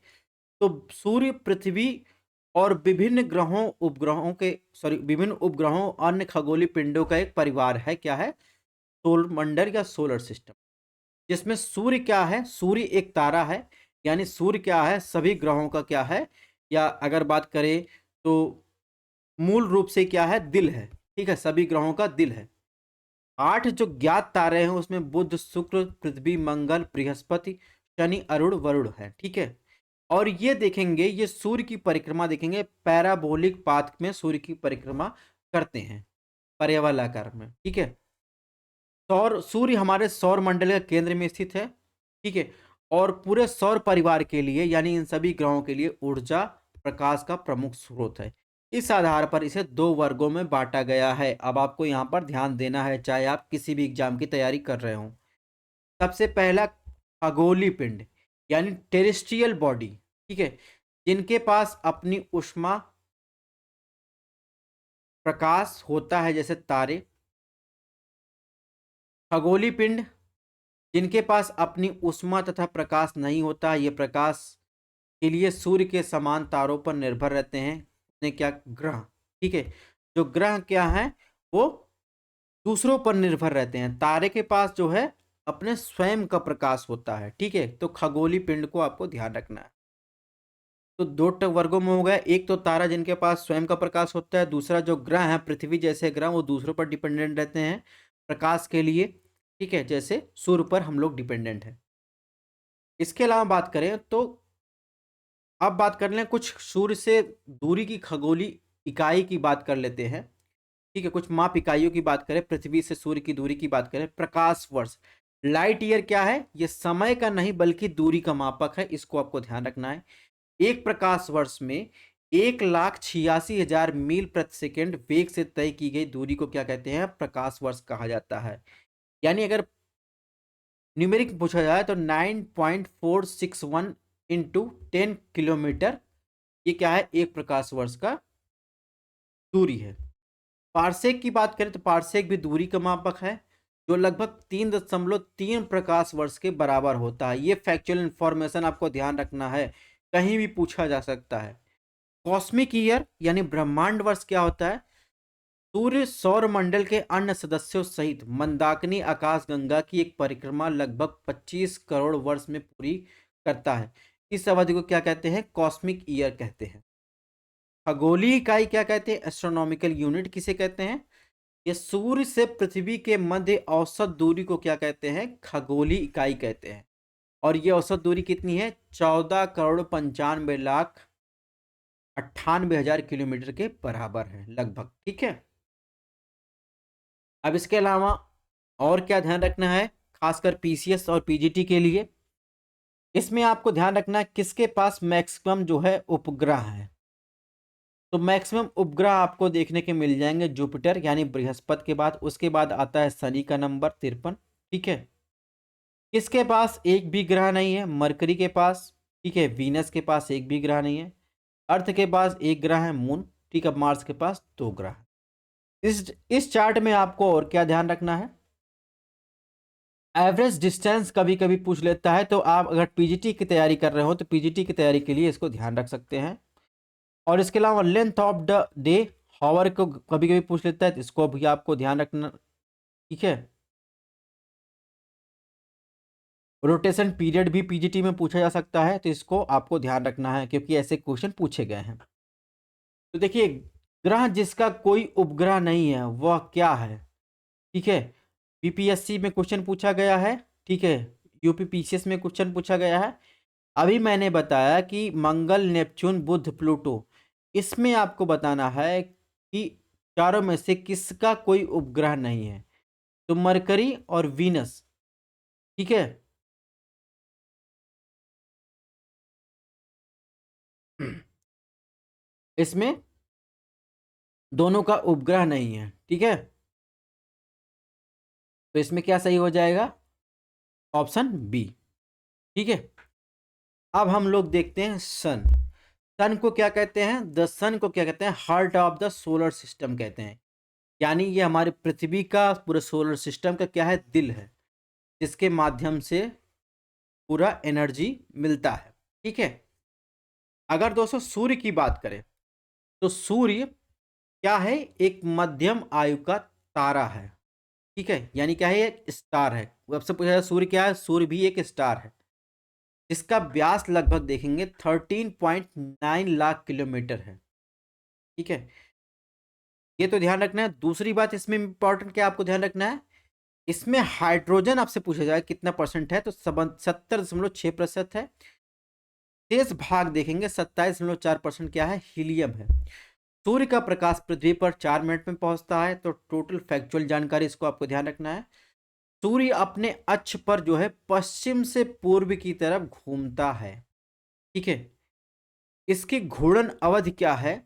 तो सूर्य, पृथ्वी और विभिन्न ग्रहों उपग्रहों के विभिन्न उपग्रहों अन्य खगोलीय पिंडों का एक परिवार है। क्या है? सोलर मंडल या सोलर सिस्टम, जिसमें सूर्य क्या है? सूर्य एक तारा है, यानी सूर्य क्या है? सभी ग्रहों का क्या है, या अगर बात करें तो मूल रूप से क्या है? दिल है। ठीक है, सभी ग्रहों का दिल है। 8 जो ज्ञात तारे हैं उसमें बुध, शुक्र, पृथ्वी, मंगल, बृहस्पति, शनि, अरुण, वरुण है। ठीक है, और ये देखेंगे, ये सूर्य की परिक्रमा देखेंगे, पैराबोलिक पाथ में सूर्य की परिक्रमा करते हैं, पर्यावलाकार में। ठीक है, सूर्य हमारे सौर मंडल के केंद्र में स्थित है। ठीक है, और पूरे सौर परिवार के लिए यानी इन सभी ग्रहों के लिए ऊर्जा प्रकाश का प्रमुख स्रोत है। इस आधार पर इसे 2 वर्गों में बांटा गया है। अब आपको यहाँ पर ध्यान देना है, चाहे आप किसी भी एग्जाम की तैयारी कर रहे हो। सबसे पहला खगोलीय पिंड यानी टेरेस्ट्रियल बॉडी। ठीक है, जिनके पास अपनी ऊष्मा प्रकाश होता है जैसे तारे। खगोलीय पिंड जिनके पास अपनी ऊष्मा तथा प्रकाश नहीं होता, ये प्रकाश के लिए सूर्य के समान तारों पर निर्भर रहते हैं। ने क्या? ग्रह। ठीक है, जो ग्रह क्या है वो दूसरों पर निर्भर रहते हैं। तारे के पास जो है अपने स्वयं का प्रकाश होता है। ठीक है, तो खगोलीय पिंड को आपको ध्यान रखना है। तो 2 वर्गों में हो गया, एक तो तारा जिनके पास स्वयं का प्रकाश होता है, दूसरा जो ग्रह है पृथ्वी जैसे ग्रह वो दूसरों पर डिपेंडेंट रहते हैं प्रकाश के लिए। ठीक है, जैसे सूर्य पर हम लोग डिपेंडेंट हैं। इसके अलावा बात करें तो अब बात कर लें कुछ सूर्य से दूरी की खगोलीय इकाई की बात कर लेते हैं। ठीक है, कुछ माप इकाइयों की बात करें, पृथ्वी से सूर्य की दूरी की बात करें। प्रकाश वर्ष, लाइट ईयर क्या है? ये समय का नहीं बल्कि दूरी का मापक है, इसको आपको ध्यान रखना है। एक प्रकाश वर्ष में 1,86,000 मील प्रति सेकंड वेग से तय की गई दूरी को क्या कहते हैं? प्रकाश वर्ष कहा जाता है। यानी अगर न्यूमेरिक पूछा जाए तो 9.461 इंटू 10 किलोमीटर, ये क्या है? एक प्रकाश वर्ष का दूरी है। पारसेक की बात करें तो पारसेक भी दूरी का मापक है, जो लगभग 3.3 प्रकाश वर्ष के बराबर होता है। ये फैक्चुअल इंफॉर्मेशन आपको ध्यान रखना है, कहीं भी पूछा जा सकता है। कॉस्मिक ईयर यानी ब्रह्मांड वर्ष क्या होता है? सूर्य सौर मंडल के अन्य सदस्यों सहित मंदाकिनी आकाशगंगा की एक परिक्रमा लगभग 25 करोड़ वर्ष में पूरी करता है। इस अवधि को क्या कहते हैं? कॉस्मिक ईयर कहते हैं। खगोलीय इकाई क्या कहते हैं? एस्ट्रोनॉमिकल यूनिट किसे कहते हैं? ये सूर्य से पृथ्वी के मध्य औसत दूरी को क्या कहते हैं? खगोलीय इकाई कहते हैं। और ये औसत दूरी कितनी है? 14,95,98,000 किलोमीटर के बराबर है लगभग। ठीक है, अब इसके अलावा और क्या ध्यान रखना है खासकर पीसीएस और पीजीटी के लिए? इसमें आपको ध्यान रखना है किसके पास मैक्सिमम जो है उपग्रह है। तो मैक्सिमम उपग्रह आपको देखने के मिल जाएंगे जुपिटर यानी बृहस्पति के बाद, उसके बाद आता है शनि का नंबर 53। ठीक है, किसके पास एक भी ग्रह नहीं है? मरकरी के पास। ठीक है, वीनस के पास एक भी ग्रह नहीं है। अर्थ के पास एक ग्रह है मून। ठीक है, मार्स के पास 2 ग्रह। इस चार्ट में आपको और क्या ध्यान रखना है? एवरेज डिस्टेंस कभी कभी पूछ लेता है, तो आप अगर पीजीटी की तैयारी कर रहे हो तो पीजीटी की तैयारी के लिए इसको ध्यान रख सकते हैं। और इसके अलावा length of the day hover को कभी कभी पूछ लेता है, तो इसको भी आपको ध्यान रखना। ठीक है, रोटेशन पीरियड भी पीजीटी में पूछा जा सकता है, तो इसको आपको ध्यान रखना है क्योंकि ऐसे क्वेश्चन पूछे गए हैं। तो देखिए, ग्रह जिसका कोई उपग्रह नहीं है वह क्या है? ठीक है, बीपीएससी में क्वेश्चन पूछा गया है। ठीक है, यूपीपीसीएस में क्वेश्चन पूछा गया है। अभी मैंने बताया कि मंगल, नेपच्यून, बुध, प्लूटो, इसमें आपको बताना है कि चारों में से किसका कोई उपग्रह नहीं है। तो मरकरी और वीनस। ठीक है, इसमें दोनों का उपग्रह नहीं है। ठीक है, तो इसमें क्या सही हो जाएगा? Option B. ठीक है, अब हम लोग देखते हैं सन। सन को क्या कहते हैं? द सन को क्या कहते हैं? Heart of the solar system कहते हैं। यानी ये हमारी पृथ्वी का, पूरे सोलर सिस्टम का क्या है? दिल है, जिसके माध्यम से पूरा एनर्जी मिलता है। ठीक है, अगर दोस्तों सूर्य की बात करें तो सूर्य क्या है? एक मध्यम आयु का तारा है। ठीक है, यानी क्या है? एक स्टार है। अब से पूछा जाए सूर्य क्या है? सूर्य भी एक स्टार है, जिसका व्यास लगभग देखेंगे 13.9 लाख किलोमीटर है। ठीक है, ये तो ध्यान रखना है। दूसरी बात इसमें इंपॉर्टेंट क्या आपको ध्यान रखना है, इसमें हाइड्रोजन आपसे पूछा जाए कितना परसेंट है, तो 70.6% है। शेष भाग देखेंगे 27.4% क्या है? हीलियम है। सूर्य का प्रकाश पृथ्वी पर 4 मिनट में पहुंचता है। तो टोटल फैक्चुअल जानकारी इसको आपको ध्यान रखना है। सूर्य अपने अक्ष पर जो है पश्चिम से पूर्व की तरफ घूमता है। ठीक है, इसकी घूर्णन अवधि क्या है?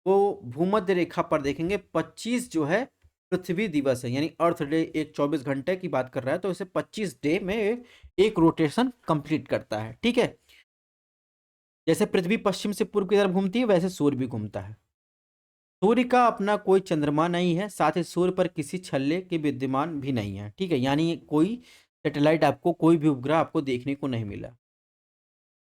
वो भूमध्य रेखा पर देखेंगे 25 जो है पृथ्वी दिवस है, यानी अर्थ डे। एक 24 घंटे की बात कर रहा है, तो इसे 25 डे में एक रोटेशन कंप्लीट करता है। ठीक है, जैसे पृथ्वी पश्चिम से पूर्व की तरफ घूमती है, वैसे सूर्य भी घूमता है। सूर्य का अपना कोई चंद्रमा नहीं है, साथ ही सूर्य पर किसी छल्ले के विद्यमान भी नहीं है। ठीक है, यानी कोई सैटेलाइट आपको, कोई भी उपग्रह आपको देखने को नहीं मिला।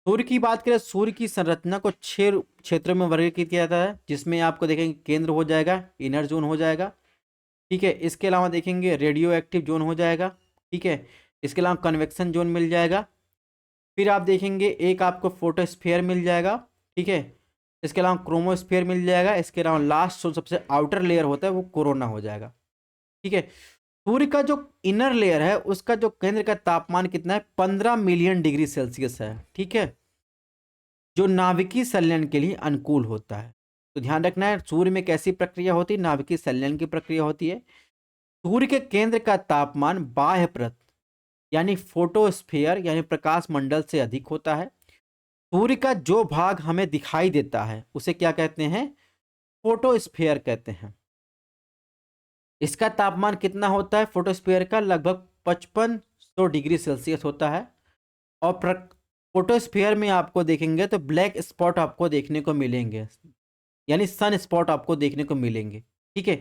सूर्य की बात करें, सूर्य की संरचना को 6 क्षेत्रों में वर्गीकृत किया जाता है, जिसमें आपको देखेंगे केंद्र हो जाएगा, इनर जोन हो जाएगा। ठीक है, इसके अलावा देखेंगे रेडियो एक्टिव जोन हो जाएगा। ठीक है, इसके अलावा कन्वेक्शन जोन मिल जाएगा। फिर आप देखेंगे एक आपको फोटोस्फीयर मिल जाएगा। ठीक है, इसके अलावा क्रोमोस्फीयर मिल जाएगा। इसके अलावा लास्ट जो सबसे आउटर लेयर होता है वो कोरोना हो जाएगा। ठीक है, सूर्य का जो इनर लेयर है उसका जो केंद्र का तापमान कितना है? 15 मिलियन डिग्री सेल्सियस है। ठीक है, जो नाभिकीय संलयन के लिए अनुकूल होता है। तो ध्यान रखना है, सूर्य में कैसी प्रक्रिया होती है? नाभिकीय संलयन की प्रक्रिया होती है। सूर्य के केंद्र का तापमान बाह्य परत यानी फोटोस्फीयर यानी प्रकाश मंडल से अधिक होता है। सूर्य का जो भाग हमें दिखाई देता है उसे क्या कहते हैं? फोटोस्फीयर कहते हैं। इसका तापमान कितना होता है? फोटोस्फीयर का लगभग 5500 डिग्री सेल्सियस होता है। और फोटोस्फीयर में आपको देखेंगे तो ब्लैक स्पॉट आपको देखने को मिलेंगे, यानी सन स्पॉट आपको देखने को मिलेंगे। ठीक है,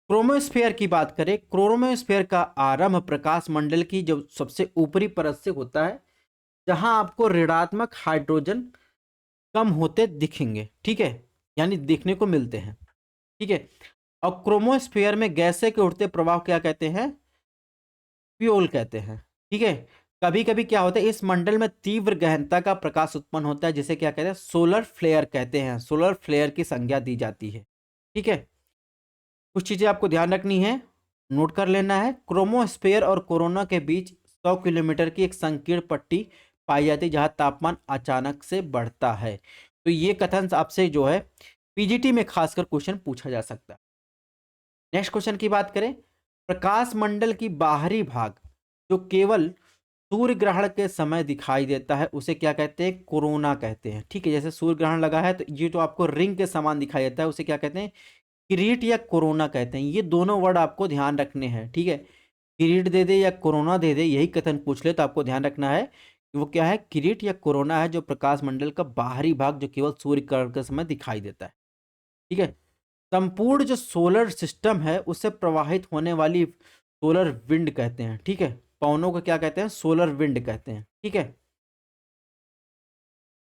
क्रोमोस्फीयर की बात करें, क्रोमोस्फीयर का आरंभ प्रकाश मंडल की जो सबसे ऊपरी परत से होता है, जहां आपको ऋणात्मक हाइड्रोजन कम होते दिखेंगे। ठीक है, यानी देखने को मिलते हैं। ठीक है, और क्रोमोस्फीयर में गैसें के उड़ते प्रवाह क्या कहते हैं? फ्यूल कहते हैं। ठीक है, कभी कभी क्या होता है, इस मंडल में तीव्र गहनता का प्रकाश उत्पन्न होता है, जिसे क्या कहते हैं? सोलर फ्लेयर कहते हैं। सोलर फ्लेयर की संज्ञा दी जाती है। ठीक है, कुछ चीजें आपको ध्यान रखनी है, नोट कर लेना है। क्रोमोस्फीयर और कोरोना के बीच 100 किलोमीटर की एक संकीर्ण पट्टी पाई जाती है, जहां तापमान अचानक से बढ़ता है। तो ये कथन आपसे जो है पीजीटी में खासकर क्वेश्चन पूछा जा सकता है। नेक्स्ट क्वेश्चन की बात करें, प्रकाश मंडल की बाहरी भाग जो केवल सूर्य ग्रहण के समय दिखाई देता है उसे क्या कहते हैं? कोरोना कहते हैं। ठीक है, जैसे सूर्य ग्रहण लगा है तो ये तो आपको रिंग के समान दिखाई देता है, उसे क्या कहते हैं? किरीट या कोरोना कहते हैं। ये दोनों वर्ड आपको ध्यान रखने हैं। ठीक है, किरीट दे दे या कोरोना दे दे, यही कथन पूछ ले तो आपको ध्यान रखना है कि वो क्या है? किरीट या कोरोना है, जो प्रकाश मंडल का बाहरी भाग जो केवल सूर्य ग्रहण के समय दिखाई देता है। ठीक है, संपूर्ण जो सोलर सिस्टम है उससे प्रवाहित होने वाली सोलर विंड कहते हैं। ठीक है, पवनों को क्या कहते हैं? सोलर विंड कहते हैं। ठीक है,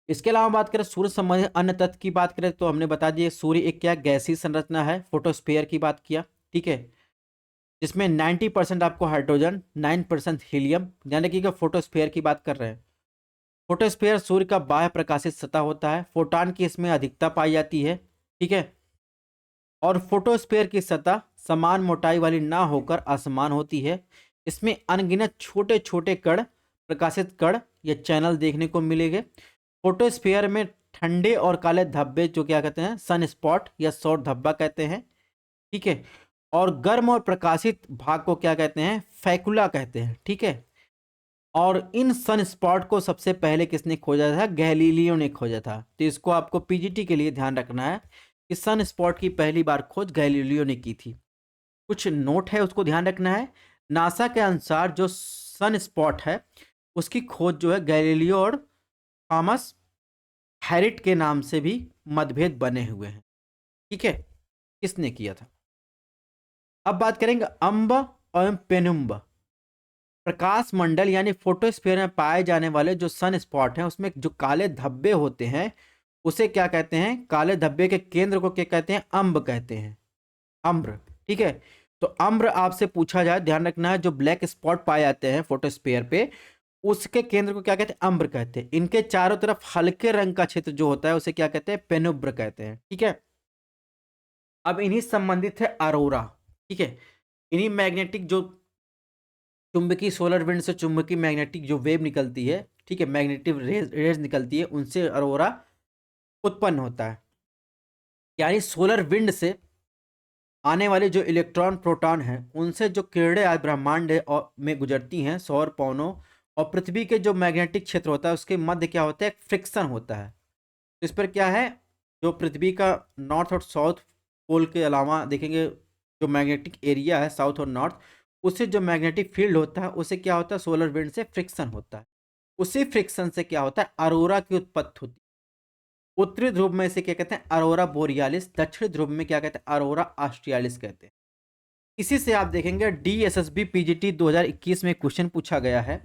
इसके अलावा बात करें सूर्य संबंधित अन्य तत्व की बात करें तो हमने बता दिया सूर्य एक क्या गैसीय संरचना है। फोटोस्फीयर की बात किया। ठीक है, जिसमें 90% आपको हाइड्रोजन, 9% हीलियम। ध्यान रखिएगा फोटोस्फीयर की बात कर रहे हैं। फोटोस्फीयर सूर्य का बाह्य प्रकाशित सतह होता है। फोटॉन की इसमें अधिकता पाई जाती है। ठीक है, और फोटोस्फीयर की सतह समान मोटाई वाली ना होकर असमान होती है। इसमें अनगिनत छोटे छोटे कण, प्रकाशित कण या चैनल देखने को मिलेंगे। फोटोस्फीयर में ठंडे और काले धब्बे जो क्या कहते हैं? सन स्पॉट या सौर धब्बा कहते हैं। ठीक है, और गर्म और प्रकाशित भाग को क्या कहते हैं? फैकुला कहते हैं। ठीक है, और इन सन स्पॉट को सबसे पहले किसने खोजा था? गैलीलियो ने खोजा था। तो इसको आपको पीजीटी के लिए ध्यान रखना है कि सन स्पॉट की पहली बार खोज गैलीलियो ने की थी। कुछ नोट है उसको ध्यान रखना है। नासा के अनुसार जो सन स्पॉट है उसकी खोज जो है गैलीलियो और थॉमस हैरिट के नाम से भी मतभेद बने हुए हैं। ठीक है, किसने किया था? अब बात करेंगे अम्ब और पेनुम्ब। प्रकाश मंडल यानी फोटोस्फीयर में पाए जाने वाले जो सन स्पॉट हैं उसमें जो काले धब्बे होते हैं उसे क्या कहते हैं? काले धब्बे के केंद्र को क्या कहते हैं? अम्ब कहते हैं, अम्र। ठीक है, तो अम्र आपसे पूछा जाए, ध्यान रखना है, जो ब्लैक स्पॉट पाए जाते हैं फोटोस्फीयर पे उसके केंद्र को क्या कहते हैं? अम्र कहते हैं। इनके चारों तरफ हल्के रंग का क्षेत्र जो होता है उसे क्या कहते हैं? पेनुब्र कहते हैं। ठीक है, अब इन्हीं संबंधित है अरोरा। ठीक है, इन्हीं मैग्नेटिक जो चुंबकीय सोलर विंड से चुंबकीय मैग्नेटिक जो वेव निकलती है, ठीक है, मैग्नेटिक रेज निकलती है, उनसे अरोरा उत्पन्न होता है। यानी सोलर विंड से आने वाले जो इलेक्ट्रॉन प्रोटॉन हैं उनसे जो किरणें आज ब्रह्मांड और में गुजरती हैं सौर पवनों और पृथ्वी के जो मैग्नेटिक क्षेत्र होता है उसके मध्य क्या होता है? एक फ्रिक्शन होता है। तो इस पर क्या है, जो पृथ्वी का नॉर्थ और साउथ पोल के अलावा देखेंगे जो मैग्नेटिक एरिया है साउथ और नॉर्थ, उससे जो मैग्नेटिक फील्ड होता है उसे क्या होता है? सोलर विंड से फ्रिक्शन होता है। उसी फ्रिक्शन से क्या होता है? अरोरा की उत्पत्ति होती है। उत्तरी ध्रुव में इसे क्या कहते हैं? अरोरा बोरियालिस। दक्षिणी ध्रुव में क्या कहते हैं? अरोरा ऑस्ट्रियालिस कहते हैं। इसी से आप देखेंगे डीएसएसबी पीजीटी 2021 में क्वेश्चन पूछा गया है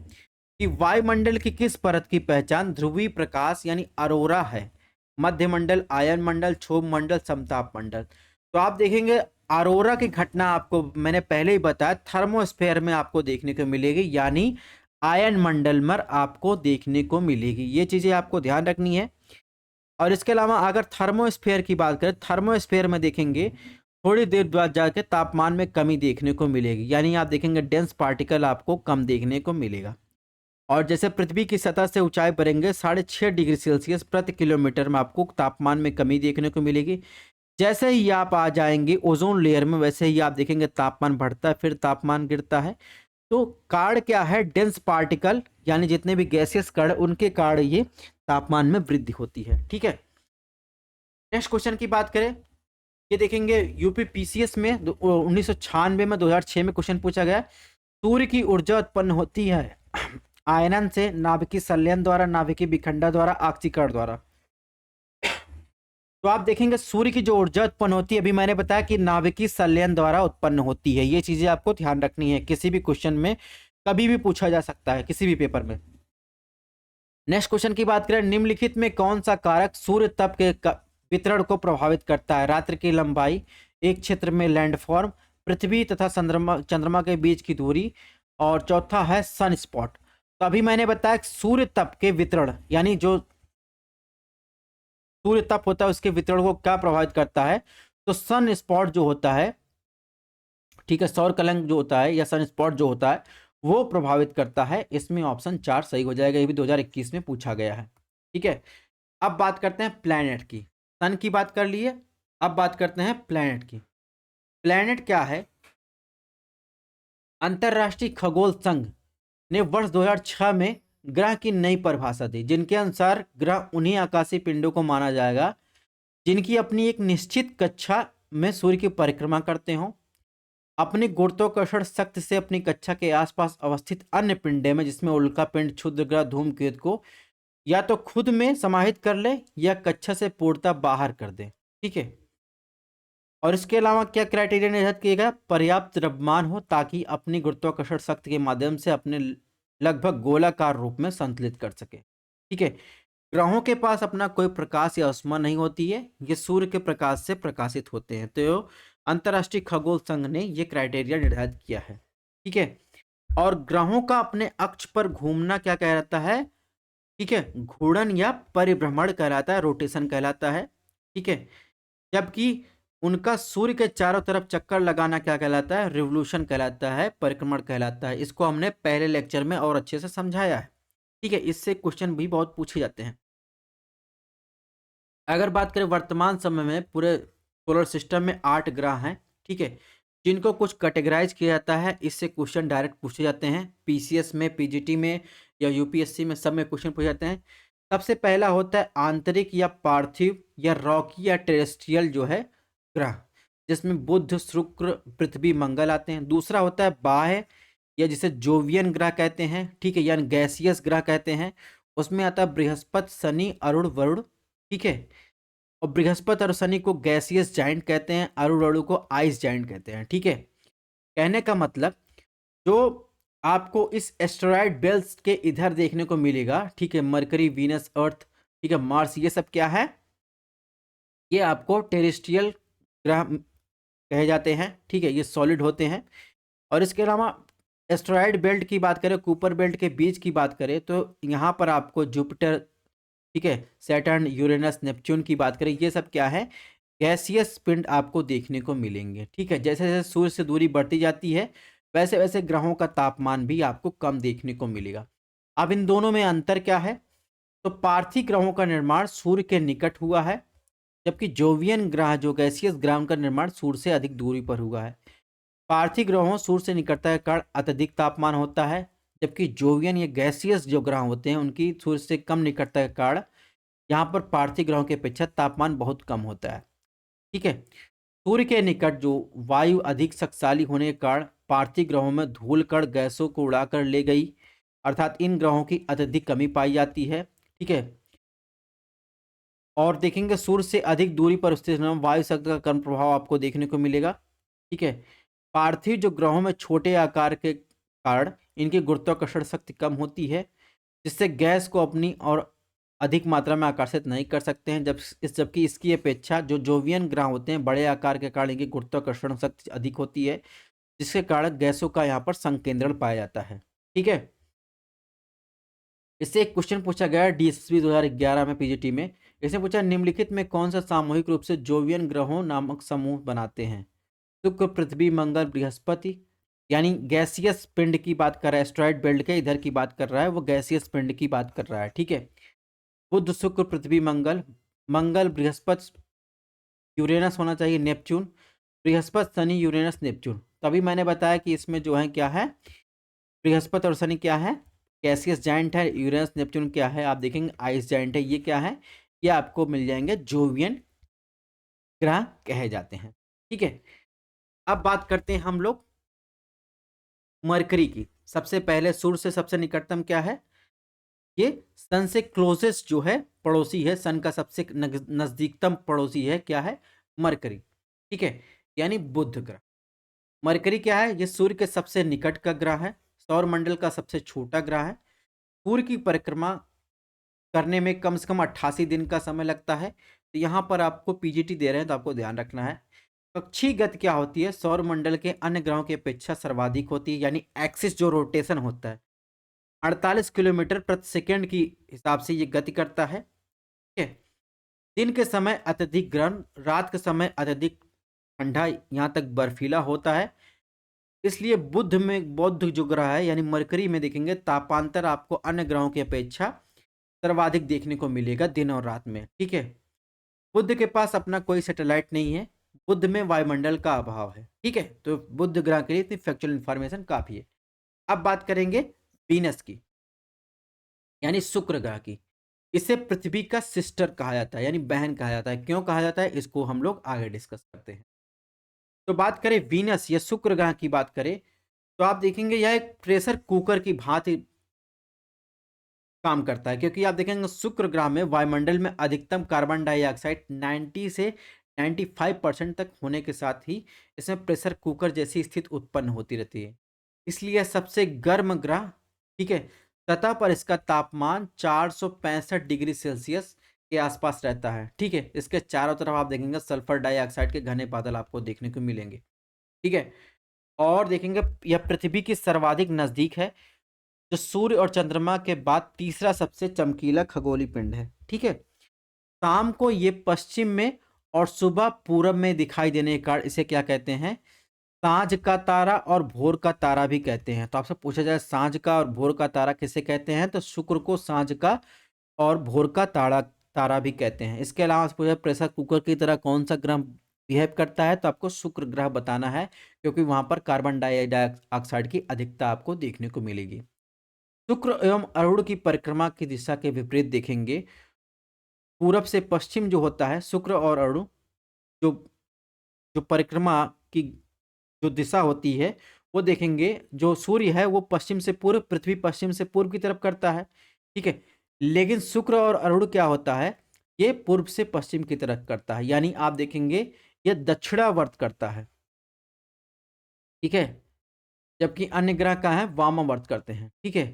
कि वायुमंडल की किस परत की पहचान ध्रुवीय प्रकाश यानी अरोरा है? मध्यमंडल, आयन मंडल, क्षोभ मंडल, समताप मंडल। तो आप देखेंगे अरोरा की घटना आपको मैंने पहले ही बताया थर्मोस्फेयर में आपको देखने को मिलेगी, यानी आयन मंडल में आपको देखने को मिलेगी। ये चीजें आपको ध्यान रखनी है। और इसके अलावा अगर थर्मोस्फेयर की बात करें, थर्मोस्फेयर में देखेंगे थोड़ी देर बाद जाके तापमान में कमी देखने को मिलेगी, यानी आप देखेंगे डेंस पार्टिकल आपको कम देखने को मिलेगा। और जैसे पृथ्वी की सतह से ऊंचाई बढ़ेंगे 6.5 डिग्री सेल्सियस प्रति किलोमीटर में आपको तापमान में कमी देखने को मिलेगी। जैसे ही आप आ जाएंगे ओजोन लेयर में वैसे ही आप देखेंगे तापमान बढ़ता है, फिर तापमान गिरता है। तो कारण क्या है? डेंस पार्टिकल यानी जितने भी गैसियस कण उनके कारण ये तापमान में वृद्धि होती है। ठीक है, नेक्स्ट क्वेश्चन की बात करें, ये देखेंगे यूपी पीसीएस में 1996 में 2006 में क्वेश्चन पूछा गया। सूर्य की ऊर्जा उत्पन्न होती है आयनन से, नाभिकीय संलयन द्वारा, नाभिकीय विखंडन द्वारा, ऑक्सीकरण द्वारा। तो आप देखेंगे सूर्य की जो ऊर्जा उत्पन्न होती है, अभी मैंने बताया कि नाभिकीय संलयन द्वारा उत्पन्न होती है। ये चीजें आपको ध्यान रखनी है, किसी भी क्वेश्चन में कभी भी पूछा जा सकता है, किसी भी पेपर में। नेक्स्ट क्वेश्चन की बात करें, निम्नलिखित में कौन सा कारक सूर्य तप के वितरण को प्रभावित करता है? रात्रि की लंबाई, एक क्षेत्र में लैंडफॉर्म, पृथ्वी तथा चंद्रमा के बीच की दूरी, और चौथा है सन स्पॉट। तो अभी मैंने बताया सूर्य तप के वितरण यानी जो सूर्य तप होता है उसके वितरण को क्या प्रभावित करता है? तो सन स्पॉट जो होता है, ठीक है, सौर कलंक जो होता है या सन स्पॉट जो होता है वो प्रभावित करता है। इसमें ऑप्शन 4 सही हो जाएगा, ये भी 2021 में पूछा गया है। ठीक है, अब बात करते हैं प्लैनेट की। सन की बात कर लिए, अब बात करते हैं प्लैनेट की। प्लैनेट क्या है? अंतरराष्ट्रीय खगोल संघ ने वर्ष 2006 में ग्रह की नई परिभाषा दी, जिनके अनुसार ग्रह उन्हीं आकाशीय पिंडों को माना जाएगा जिनकी अपनी एक निश्चित कक्षा में सूर्य की परिक्रमा करते हों, अपनी गुरुत्वाकर्षण शक्ति से अपनी कक्षा के आसपास अवस्थित अन्य पिंडे में, जिसमें उल्का पिंड, क्षुद्र ग्रह, धूमकेतु को या तो खुद में समाहित कर ले या कक्षा से पूर्णतः बाहर कर दे। ठीक है, और इसके अलावा क्या क्राइटेरिया निर्धारित किया गया? पर्याप्त द्रव्यमान हो ताकि अपनी गुरुत्वाकर्षण शक्ति के माध्यम से अपने लगभग गोलाकार रूप में संतुलित कर सके। ठीक है, ग्रहों के पास अपना कोई प्रकाश या ऊष्मा नहीं होती है, ये सूर्य के प्रकाश से प्रकाशित होते हैं। तो अंतरराष्ट्रीय खगोल संघ ने ये क्राइटेरिया निर्धारित किया है। ठीक है, और ग्रहों का अपने अक्ष पर घूमना क्या कहलाता है? ठीक है, घूर्णन या परिभ्रमण कहलाता है, रोटेशन कहलाता है। ठीक है, जबकि उनका सूर्य के चारों तरफ चक्कर लगाना क्या कहलाता है? रिवोल्यूशन कहलाता है, परिक्रमण कहलाता है। इसको हमने पहले लेक्चर में और अच्छे से समझाया है। ठीक है, इससे क्वेश्चन भी बहुत पूछे जाते हैं। अगर बात करें वर्तमान समय में पूरे सोलर सिस्टम में 8 ग्रह हैं, ठीक है, जिनको कुछ कैटेगराइज किया जाता है। इससे क्वेश्चन डायरेक्ट पूछे जाते हैं, पीसीएस में, पीजीटी में या यूपीएससी में, सब में क्वेश्चन पूछे जाते हैं। सबसे पहला होता है आंतरिक या पार्थिव या रॉकी या टेरेस्ट्रियल जो है ग्रह, जिसमें बुध, शुक्र, पृथ्वी, मंगल आते हैं। दूसरा होता है बाह्य या जिसे जोवियन ग्रह कहते हैं, ठीक है, यानी गैसियस ग्रह कहते हैं, उसमें आता है बृहस्पति, शनि, अरुण, वरुण, ठीक है। और बृहस्पति और शनि को गैसियस जाइंट कहते हैं, अरुण वरुण को आइस जाइंट कहते हैं, ठीक है। कहने का मतलब जो आपको इस एस्टेरॉयड बेल्ट के इधर देखने को मिलेगा, ठीक है, मरकरी, वीनस, अर्थ, ठीक है, मार्स, ये सब क्या है, ये आपको टेरेस्ट्रियल ग्रह कहे जाते हैं, ठीक है, ये सॉलिड होते हैं। और इसके अलावा एस्टेरॉयड बेल्ट की बात करें, कुपर बेल्ट के बीच की बात करें, तो यहाँ पर आपको जुपिटर, ठीक है, सैटर्न, यूरेनस, नेपच्यून की बात करें, ये सब क्या है, गैसियस पिंड आपको देखने को मिलेंगे, ठीक है। जैसे जैसे सूर्य से दूरी बढ़ती जाती है वैसे वैसे ग्रहों का तापमान भी आपको कम देखने को मिलेगा। अब इन दोनों में अंतर क्या है, तो पार्थिव ग्रहों का निर्माण सूर्य के निकट हुआ है, जबकि जोवियन ग्रह जो गैसियस ग्रह का निर्माण सूर्य से अधिक दूरी पर हुआ है। पार्थिव ग्रहों सूर्य से निकटता के कारण अत्यधिक तापमान होता है, जबकि जोवियन या गैसियस जो ग्रह होते हैं उनकी सूर्य से कम निकटता के कारण यहाँ पर पार्थिव ग्रहों की अपेक्षा तापमान बहुत कम होता है, ठीक है। सूर्य के निकट जो वायु अधिक शक्तिशाली होने के कारण पार्थिव ग्रहों में धूल कण गैसों को उड़ाकर ले गई, अर्थात इन ग्रहों की अत्यधिक कमी पाई जाती है, ठीक है। और देखेंगे सूर्य से अधिक दूरी पर स्थित वायु शक्ति का कम प्रभाव आपको देखने को मिलेगा, ठीक है। पार्थिव जो ग्रहों में छोटे आकार के कारण इनकी गुरुत्वाकर्षण शक्ति कम होती है, जिससे गैस को अपनी और अधिक मात्रा में आकर्षित नहीं कर सकते हैं, जबकि इसकी अपेक्षा जो जोवियन ग्रह होते हैं बड़े आकार के कारण इनकी गुरुत्वाकर्षण शक्ति अधिक होती है, जिसके कारण गैसों का यहाँ पर संकेंद्रण पाया जाता है, ठीक है। इससे एक क्वेश्चन पूछा गया डीएसएसबी 2011 में पीजीटी में। इसने पूछा निम्नलिखित में कौन सा सामूहिक रूप से जोवियन ग्रहों नामक समूह बनाते हैं, शुक्र, पृथ्वी, मंगल, बृहस्पति, यानी गैसियस पिंड की बात कर रहा है, एस्टेरॉयड बेल्ट के इधर की बात कर रहा है, वो गैसियस पिंड की बात कर रहा है, ठीक है। बुध, शुक्र, पृथ्वी, मंगल, मंगल, बृहस्पति, यूरेनस होना चाहिए, Neptune, Brihaspati, Shani, Uranus, Neptune. तभी मैंने बताया कि इसमें जो है क्या है, बृहस्पति और शनि क्या है, गैसियस जाइंट है, यूरेनस, नेपच्यून क्या है, आप देखेंगे आइस जाइंट है, ये क्या है, ये आपको मिल जाएंगे जोवियन ग्रह कहे जाते हैं, ठीक है। अब बात करते हैं हम लोग मरकरी की। सबसे पहले सूर्य से सबसे निकटतम क्या है, ये सन से क्लोजेस्ट जो है पड़ोसी है, सन का सबसे नजदीकतम पड़ोसी है, क्या है, मरकरी, ठीक है, यानी बुध ग्रह। मरकरी क्या है, ये सूर्य के सबसे निकट का ग्रह है, सौर मंडल का सबसे छोटा ग्रह है। सूर्य की परिक्रमा करने में कम से कम 88 दिन का समय लगता है। तो यहाँ पर आपको पीजीटी दे रहे हैं तो आपको ध्यान रखना है। कक्षीय गति क्या होती है, सौर मंडल के अन्य ग्रहों की अपेक्षा सर्वाधिक होती है, यानी एक्सिस जो रोटेशन होता है 48 किलोमीटर प्रति सेकेंड की हिसाब से ये गति करता है, ठीक है। दिन के समय अत्यधिक गर्म, रात के समय अत्यधिक ठंडा, यहाँ तक बर्फीला होता है। इसलिए बुध जो ग्रह है यानी मरकरी में देखेंगे तापांतर आपको अन्य ग्रहों की अपेक्षा सर्वाधिक देखने को मिलेगा दिन और रात में, ठीक है। बुध के पास अपना कोई सैटेलाइट नहीं है, बुध में वायुमंडल का अभाव है, ठीक है। तो बुध ग्रह के लिए इतनी फैक्चुअल इंफॉर्मेशन काफी है। अब बात करेंगे वीनस की, यानी शुक्र ग्रह की। इसे पृथ्वी का सिस्टर कहा जाता है, यानी बहन कहा जाता है। क्यों कहा जाता है, इसको हम लोग आगे डिस्कस करते हैं। तो बात करें वीनस या शुक्र ग्रह की बात करें तो आप देखेंगे यह एक प्रेशर कुकर की भांति काम करता है, क्योंकि आप देखेंगे शुक्र ग्रह में वायुमंडल में अधिकतम कार्बन डाइऑक्साइड 90 से 95% तक होने के साथ ही इसमें प्रेशर कुकर जैसी स्थिति उत्पन्न होती रहती है। इसलिए सबसे गर्म ग्रह, ठीक है। सतह पर इसका तापमान 465 डिग्री सेल्सियस के आसपास रहता है, ठीक है। इसके चारों तरफ आप देखेंगे सल्फर डाइऑक्साइड के घने बादल आपको देखने को मिलेंगे, ठीक है। और देखेंगे यह पृथ्वी की सर्वाधिक नजदीक है, जो सूर्य और चंद्रमा के बाद तीसरा सबसे चमकीला खगोलीय पिंड है, ठीक है। शाम को ये पश्चिम में और सुबह पूरब में दिखाई देने के कारण इसे क्या कहते हैं, सांझ का तारा और भोर का तारा भी कहते हैं। तो आपसे पूछा जाए सांझ का और भोर का तारा किसे कहते हैं, तो शुक्र को सांझ का और भोर का तारा तारा भी कहते हैं। इसके अलावा पूछा प्रेशर कुकर की तरह कौन सा ग्रह बिहेव करता है, तो आपको शुक्र ग्रह बताना है, क्योंकि वहां पर कार्बन डाइऑक्साइड की अधिकता आपको देखने को मिलेगी। शुक्र एवं अरुण की परिक्रमा की दिशा के विपरीत देखेंगे, पूरब से पश्चिम जो होता है शुक्र और अरुण जो जो परिक्रमा की जो दिशा होती है वो देखेंगे जो सूर्य है वो पश्चिम से पूर्व, पृथ्वी पश्चिम से पूर्व की तरफ करता है, ठीक है। लेकिन शुक्र और अरुण क्या होता है, ये पूर्व से पश्चिम की तरफ करता है, यानी आप देखेंगे ये दक्षिणावर्त करता है, ठीक है। जबकि अन्य ग्रह का है वामावर्त करते हैं, ठीक है।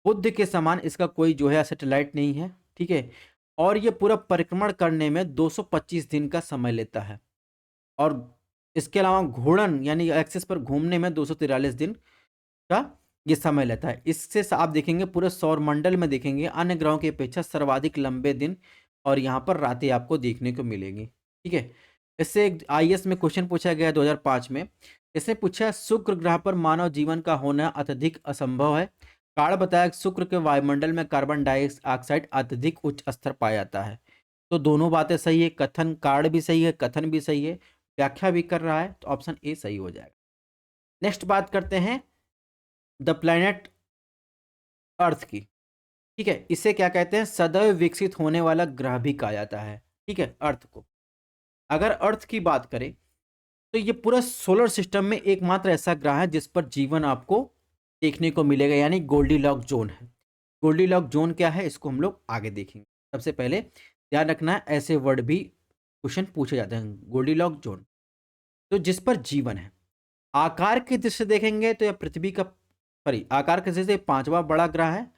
बुध के समान इसका कोई जो है सैटेलाइट नहीं है, ठीक है। और ये पूरा परिक्रमण करने में 225 दिन का समय लेता है। और इसके अलावा घूर्णन यानी एक्सिस पर घूमने में 243 दिन का ये समय लेता है। इससे आप देखेंगे पूरे सौर मंडल में देखेंगे अन्य ग्रहों की अपेक्षा सर्वाधिक लंबे दिन और यहाँ पर रातें आपको देखने को मिलेंगी, ठीक है। इससे एक आईएएस में क्वेश्चन पूछा गया है 2005 में। इसने पूछा शुक्र ग्रह पर मानव जीवन का होना अत्यधिक असंभव है। कारण बताया कि शुक्र के वायुमंडल में कार्बन डाइऑक्साइड अत्यधिक उच्च स्तर पाया जाता है। तो दोनों बातें सही है, कथन कारण भी सही है, कथन भी सही है, व्याख्या भी कर रहा है, तो ऑप्शन ए सही हो जाएगा। नेक्स्ट बात करते हैं द प्लैनेट अर्थ की, ठीक है। इसे क्या कहते हैं, सदैव विकसित होने वाला ग्रह भी कहा जाता है, ठीक है, अर्थ को। अगर अर्थ की बात करें तो ये पूरा सोलर सिस्टम में एकमात्र ऐसा ग्रह है जिस पर जीवन आपको देखने को मिलेगा, यानी गोल्डीलॉक जोन है। गोल्डीलॉक जोन क्या है इसको हम लोग आगे देखेंगे। सबसे पहले ध्यान रखना है ऐसे वर्ड भी क्वेश्चन पूछे जाते हैं। गोल्डीलॉक जोन तो जिस पर जीवन है, आकार की दृष्टि से देखेंगे तो यह पृथ्वी का सॉरी आकार की दृष्टि से पांचवा बड़ा ग्रह है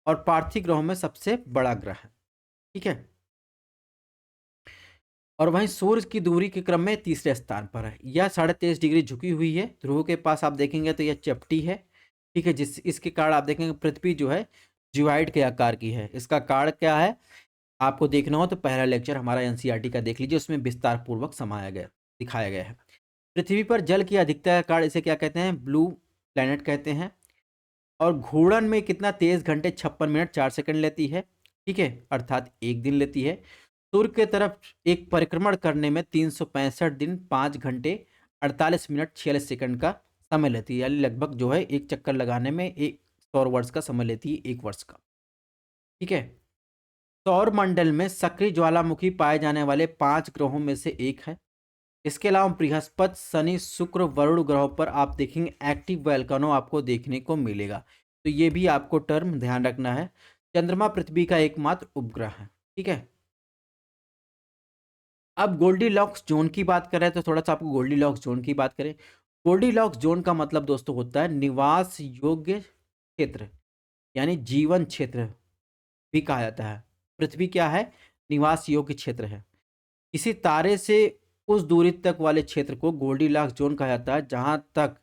और पार्थिव ग्रहों में सबसे बड़ा ग्रह है, ठीक है। और वहीं सूर्य की दूरी के क्रम में तीसरे स्थान पर है। यह 23.5 डिग्री झुकी हुई है, ध्रुव के पास आप देखेंगे तो यह चपटी है, ठीक है। जिस इसके कारण आप देखेंगे पृथ्वी जो है ज्यूआइड के आकार की है। इसका कारण क्या है आपको देखना हो तो पहला लेक्चर हमारा एनसीईआरटी का देख लीजिए, उसमें विस्तार पूर्वक समाया गया दिखाया गया है। पृथ्वी पर जल की अधिकता का कारण इसे क्या कहते हैं, ब्लू प्लैनेट कहते हैं। और घूर्णन में कितना 23 घंटे 56 मिनट 4 सेकंड लेती है, ठीक है, अर्थात एक दिन लेती है। सूर्य के तरफ एक परिक्रमण करने में 365 दिन 5 घंटे 48 मिनट 46 सेकंड का समय लेती है, यानी लगभग जो है एक चक्कर लगाने में एक सौर वर्ष का समय लेती है, एक वर्ष का, ठीक है। सौर मंडल में सक्रिय ज्वालामुखी पाए जाने वाले 5 ग्रहों में से एक है। इसके अलावा बृहस्पति, शनि, शुक्र, वरुण ग्रहों पर आप देखेंगे एक्टिव वोल्केनो आपको देखने को मिलेगा। तो ये भी आपको टर्म ध्यान रखना है। चंद्रमा पृथ्वी का एकमात्र उपग्रह है, ठीक है। अब गोल्डीलॉक्स जोन की बात करें तो थोड़ा सा आपको गोल्डीलॉक्स जोन की बात करें। गोल्डीलॉक्स जोन का मतलब दोस्तों होता है निवास योग्य क्षेत्र, यानी जीवन क्षेत्र भी कहा जाता है। पृथ्वी क्या है, निवास योग्य क्षेत्र है। किसी तारे से उस दूरी तक वाले क्षेत्र को गोल्डीलॉक्स जोन कहा जाता है जहां तक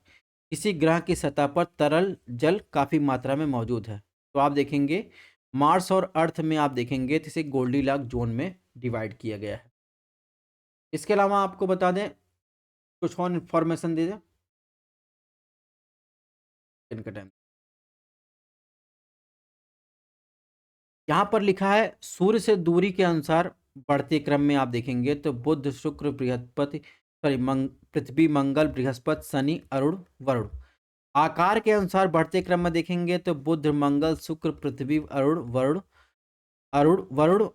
किसी ग्रह की सतह पर तरल जल काफ़ी मात्रा में मौजूद है। तो आप देखेंगे मार्स और अर्थ में आप देखेंगे तो इसे गोल्डीलॉक्स जोन में डिवाइड किया गया है। इसके अलावा आपको बता दें कुछ और इन्फॉर्मेशन दे दें इनका टाइम। यहाँ पर लिखा है सूर्य से दूरी के अनुसार बढ़ते क्रम में आप देखेंगे तो बुध, शुक्र, बृहस्पति सॉरी पृथ्वी, मंगल, बृहस्पति, शनि, अरुण, वरुण। आकार के अनुसार बढ़ते क्रम में देखेंगे तो बुध, मंगल, शुक्र, पृथ्वी, अरुण, वरुण, वरुण,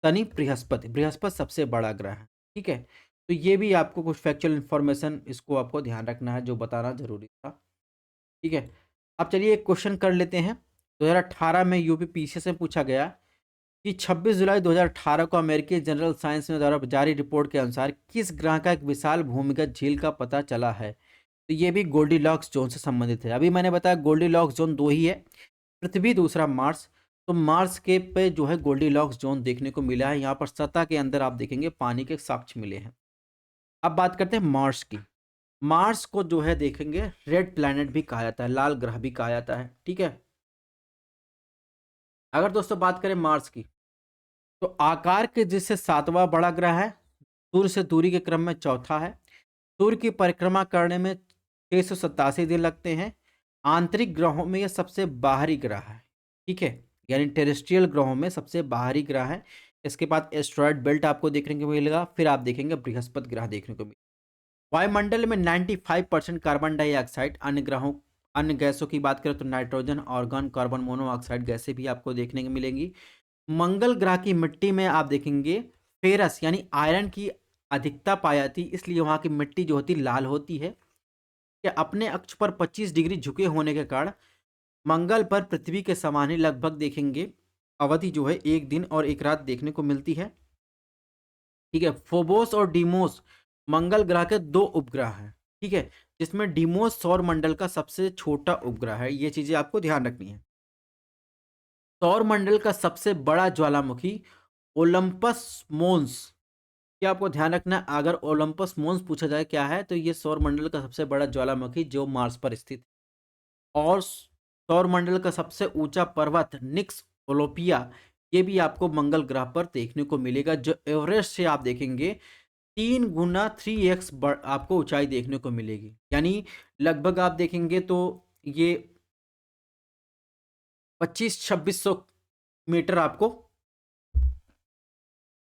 शनि, बृहस्पति। बृहस्पति सबसे बड़ा ग्रह है, ठीक है। तो ये भी आपको कुछ फैक्चुअल इन्फॉर्मेशन इसको आपको ध्यान रखना है जो बताना जरूरी था, ठीक है। अब चलिए एक क्वेश्चन कर लेते हैं। 2018 में यूपी पीसीएस से पूछा गया कि 26 जुलाई 2018 को अमेरिकी जनरल साइंस में द्वारा जारी रिपोर्ट के अनुसार किस ग्रह का एक विशाल भूमिगत झील का पता चला है। तो ये भी गोल्डीलॉक्स जोन से संबंधित है। अभी मैंने बताया गोल्डीलॉक्स जोन दो ही है, पृथ्वी दूसरा मार्स। तो मार्स के पे जो है गोल्डीलॉक्स जोन देखने को मिला है। यहाँ पर सतह के अंदर आप देखेंगे पानी के साक्ष्य मिले हैं। अब बात करते हैं मार्स की। मार्स को जो है देखेंगे रेड प्लैनेट भी कहा जाता है, लाल ग्रह भी कहा जाता है, ठीक है। अगर दोस्तों बात करें मार्स की तो आकार के जिससे सातवां बड़ा ग्रह है, सूर्य से दूरी के क्रम में चौथा है। सूर्य की परिक्रमा करने में 687 दिन लगते हैं। आंतरिक ग्रहों में यह सबसे बाहरी ग्रह है, ठीक है, यानी टेरेस्ट्रियल ग्रहों में सबसे बाहरी ग्रह है। इसके बाद एस्ट्रॉयड बेल्ट आपको देखने को मिलेगा, फिर आप देखेंगे बृहस्पति ग्रह देखने को मिलेगा। वायुमंडल में 95% कार्बन डाइऑक्साइड, अन्य ग्रहों अन्य गैसों की बात करें तो नाइट्रोजन, ऑर्गन, कार्बन मोनोऑक्साइड गैसें भी आपको देखने को मिलेंगी। मंगल ग्रह की मिट्टी में आप देखेंगे फेरस यानी आयरन की अधिकता पाई जाती, इसलिए वहाँ की मिट्टी जो होती लाल होती है। कि अपने अक्ष पर 25 डिग्री झुके होने के कारण मंगल पर पृथ्वी के समान ही लगभग देखेंगे अवधि जो है 1 दिन और 1 रात देखने को मिलती है। ठीक है, फोबोस और डीमोस मंगल ग्रह के 2 उपग्रह हैं। ठीक है, जिसमें डीमोस सौर मंडल का सबसे छोटा उपग्रह है। ये चीजें आपको ध्यान रखनी है। सौर मंडल का सबसे बड़ा ज्वालामुखी ओलंपस मोन्स। क्या आपको ध्यान रखना है, अगर ओलंपस मोन्स पूछा जाए क्या है, तो ये सौर मंडल का सबसे बड़ा ज्वालामुखी जो मार्स पर स्थित है। और सौर मंडल का सबसे ऊंचा पर्वत निक्स ओलोपिया, ये भी आपको मंगल ग्रह पर देखने को मिलेगा, जो एवरेस्ट से आप देखेंगे 3 गुना 3x आपको ऊंचाई देखने को मिलेगी। यानी लगभग आप देखेंगे तो ये 25-2600 मीटर आपको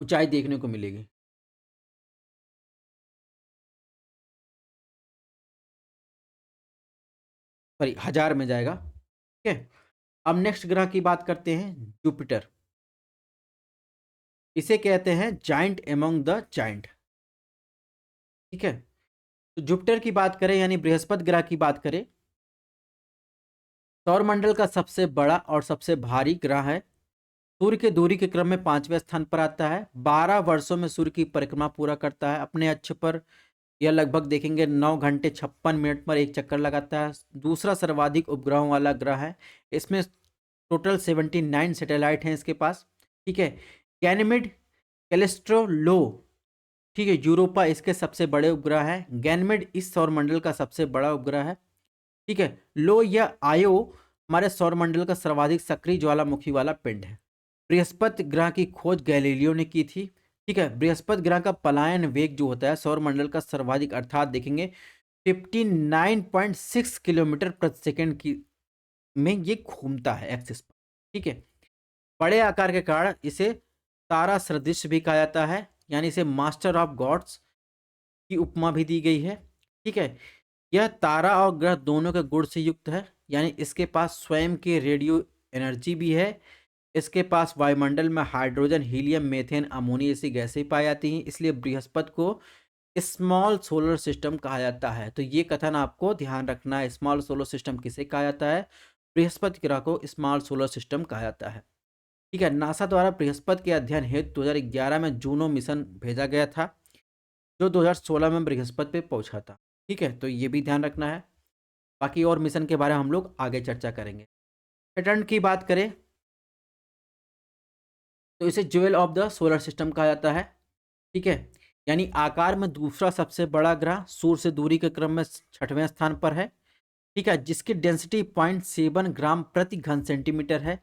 ऊंचाई देखने को मिलेगी। सॉरी, 1000 में जाएगा। ठीक है, अब नेक्स्ट ग्रह की बात करते हैं, जुपिटर। इसे कहते हैं जाइंट एमंग द जाइंट। ठीक है, तो जुपिटर की बात करें यानी बृहस्पति ग्रह की बात करें, सौरमंडल का सबसे बड़ा और सबसे भारी ग्रह है। सूर्य के दूरी के क्रम में 5वें स्थान पर आता है। 12 वर्षों में सूर्य की परिक्रमा पूरा करता है। अपने अक्ष पर यह लगभग देखेंगे 9 घंटे 56 मिनट पर एक चक्कर लगाता है। दूसरा सर्वाधिक उपग्रहों वाला ग्रह है। इसमें टोटल 79 सैटेलाइट हैं इसके पास। ठीक है, गैनमेड, कैलिस्ट्रो, लो, ठीक है, यूरोपा इसके सबसे बड़े उपग्रह है। गैनमेड इस सौरमंडल का सबसे बड़ा उपग्रह है। ठीक है, लो या आयो हमारे सौरमंडल का सर्वाधिक सक्रिय ज्वालामुखी वाला पिंड है। बृहस्पति ग्रह की खोज गैलीलियो ने की थी। ठीक है, बृहस्पति ग्रह का पलायन वेग जो होता है सौरमंडल का सर्वाधिक, अर्थात देखेंगे 59.6 किलोमीटर प्रति सेकंड की में ये घूमता है एक्सिस पर। ठीक है, बड़े आकार के कारण इसे तारा सदृश भी कहा जाता है, यानी इसे मास्टर ऑफ गॉड्स की उपमा भी दी गई है। ठीक है, यह तारा और ग्रह दोनों के गुण से युक्त है, यानी इसके पास स्वयं की रेडियो एनर्जी भी है। इसके पास वायुमंडल में हाइड्रोजन, हीलियम, मीथेन, अमोनिया जैसी गैसें पाई जाती हैं। इसलिए बृहस्पति को स्मॉल सोलर सिस्टम कहा जाता है। तो ये कथन आपको ध्यान रखना है, स्मॉल सोलर सिस्टम किसे कहा जाता है, बृहस्पति ग्रह को स्मॉल सोलर सिस्टम कहा जाता है। ठीक है, नासा द्वारा बृहस्पति के अध्ययन हेतु 2011 में जूनो मिशन भेजा गया था, जो 2016 में बृहस्पति पे पहुंचा था। ठीक है, तो ये भी ध्यान रखना है। बाकी और मिशन के बारे में हम लोग आगे चर्चा करेंगे। सैटर्न की बात करें तो इसे jewel of the solar system कहा जाता है। ठीक है, यानी आकार में दूसरा सबसे बड़ा ग्रह, सूर्य से दूरी के क्रम में 6वें स्थान पर है। ठीक है, जिसकी डेंसिटी 0.7 ग्राम प्रति घन सेंटीमीटर है,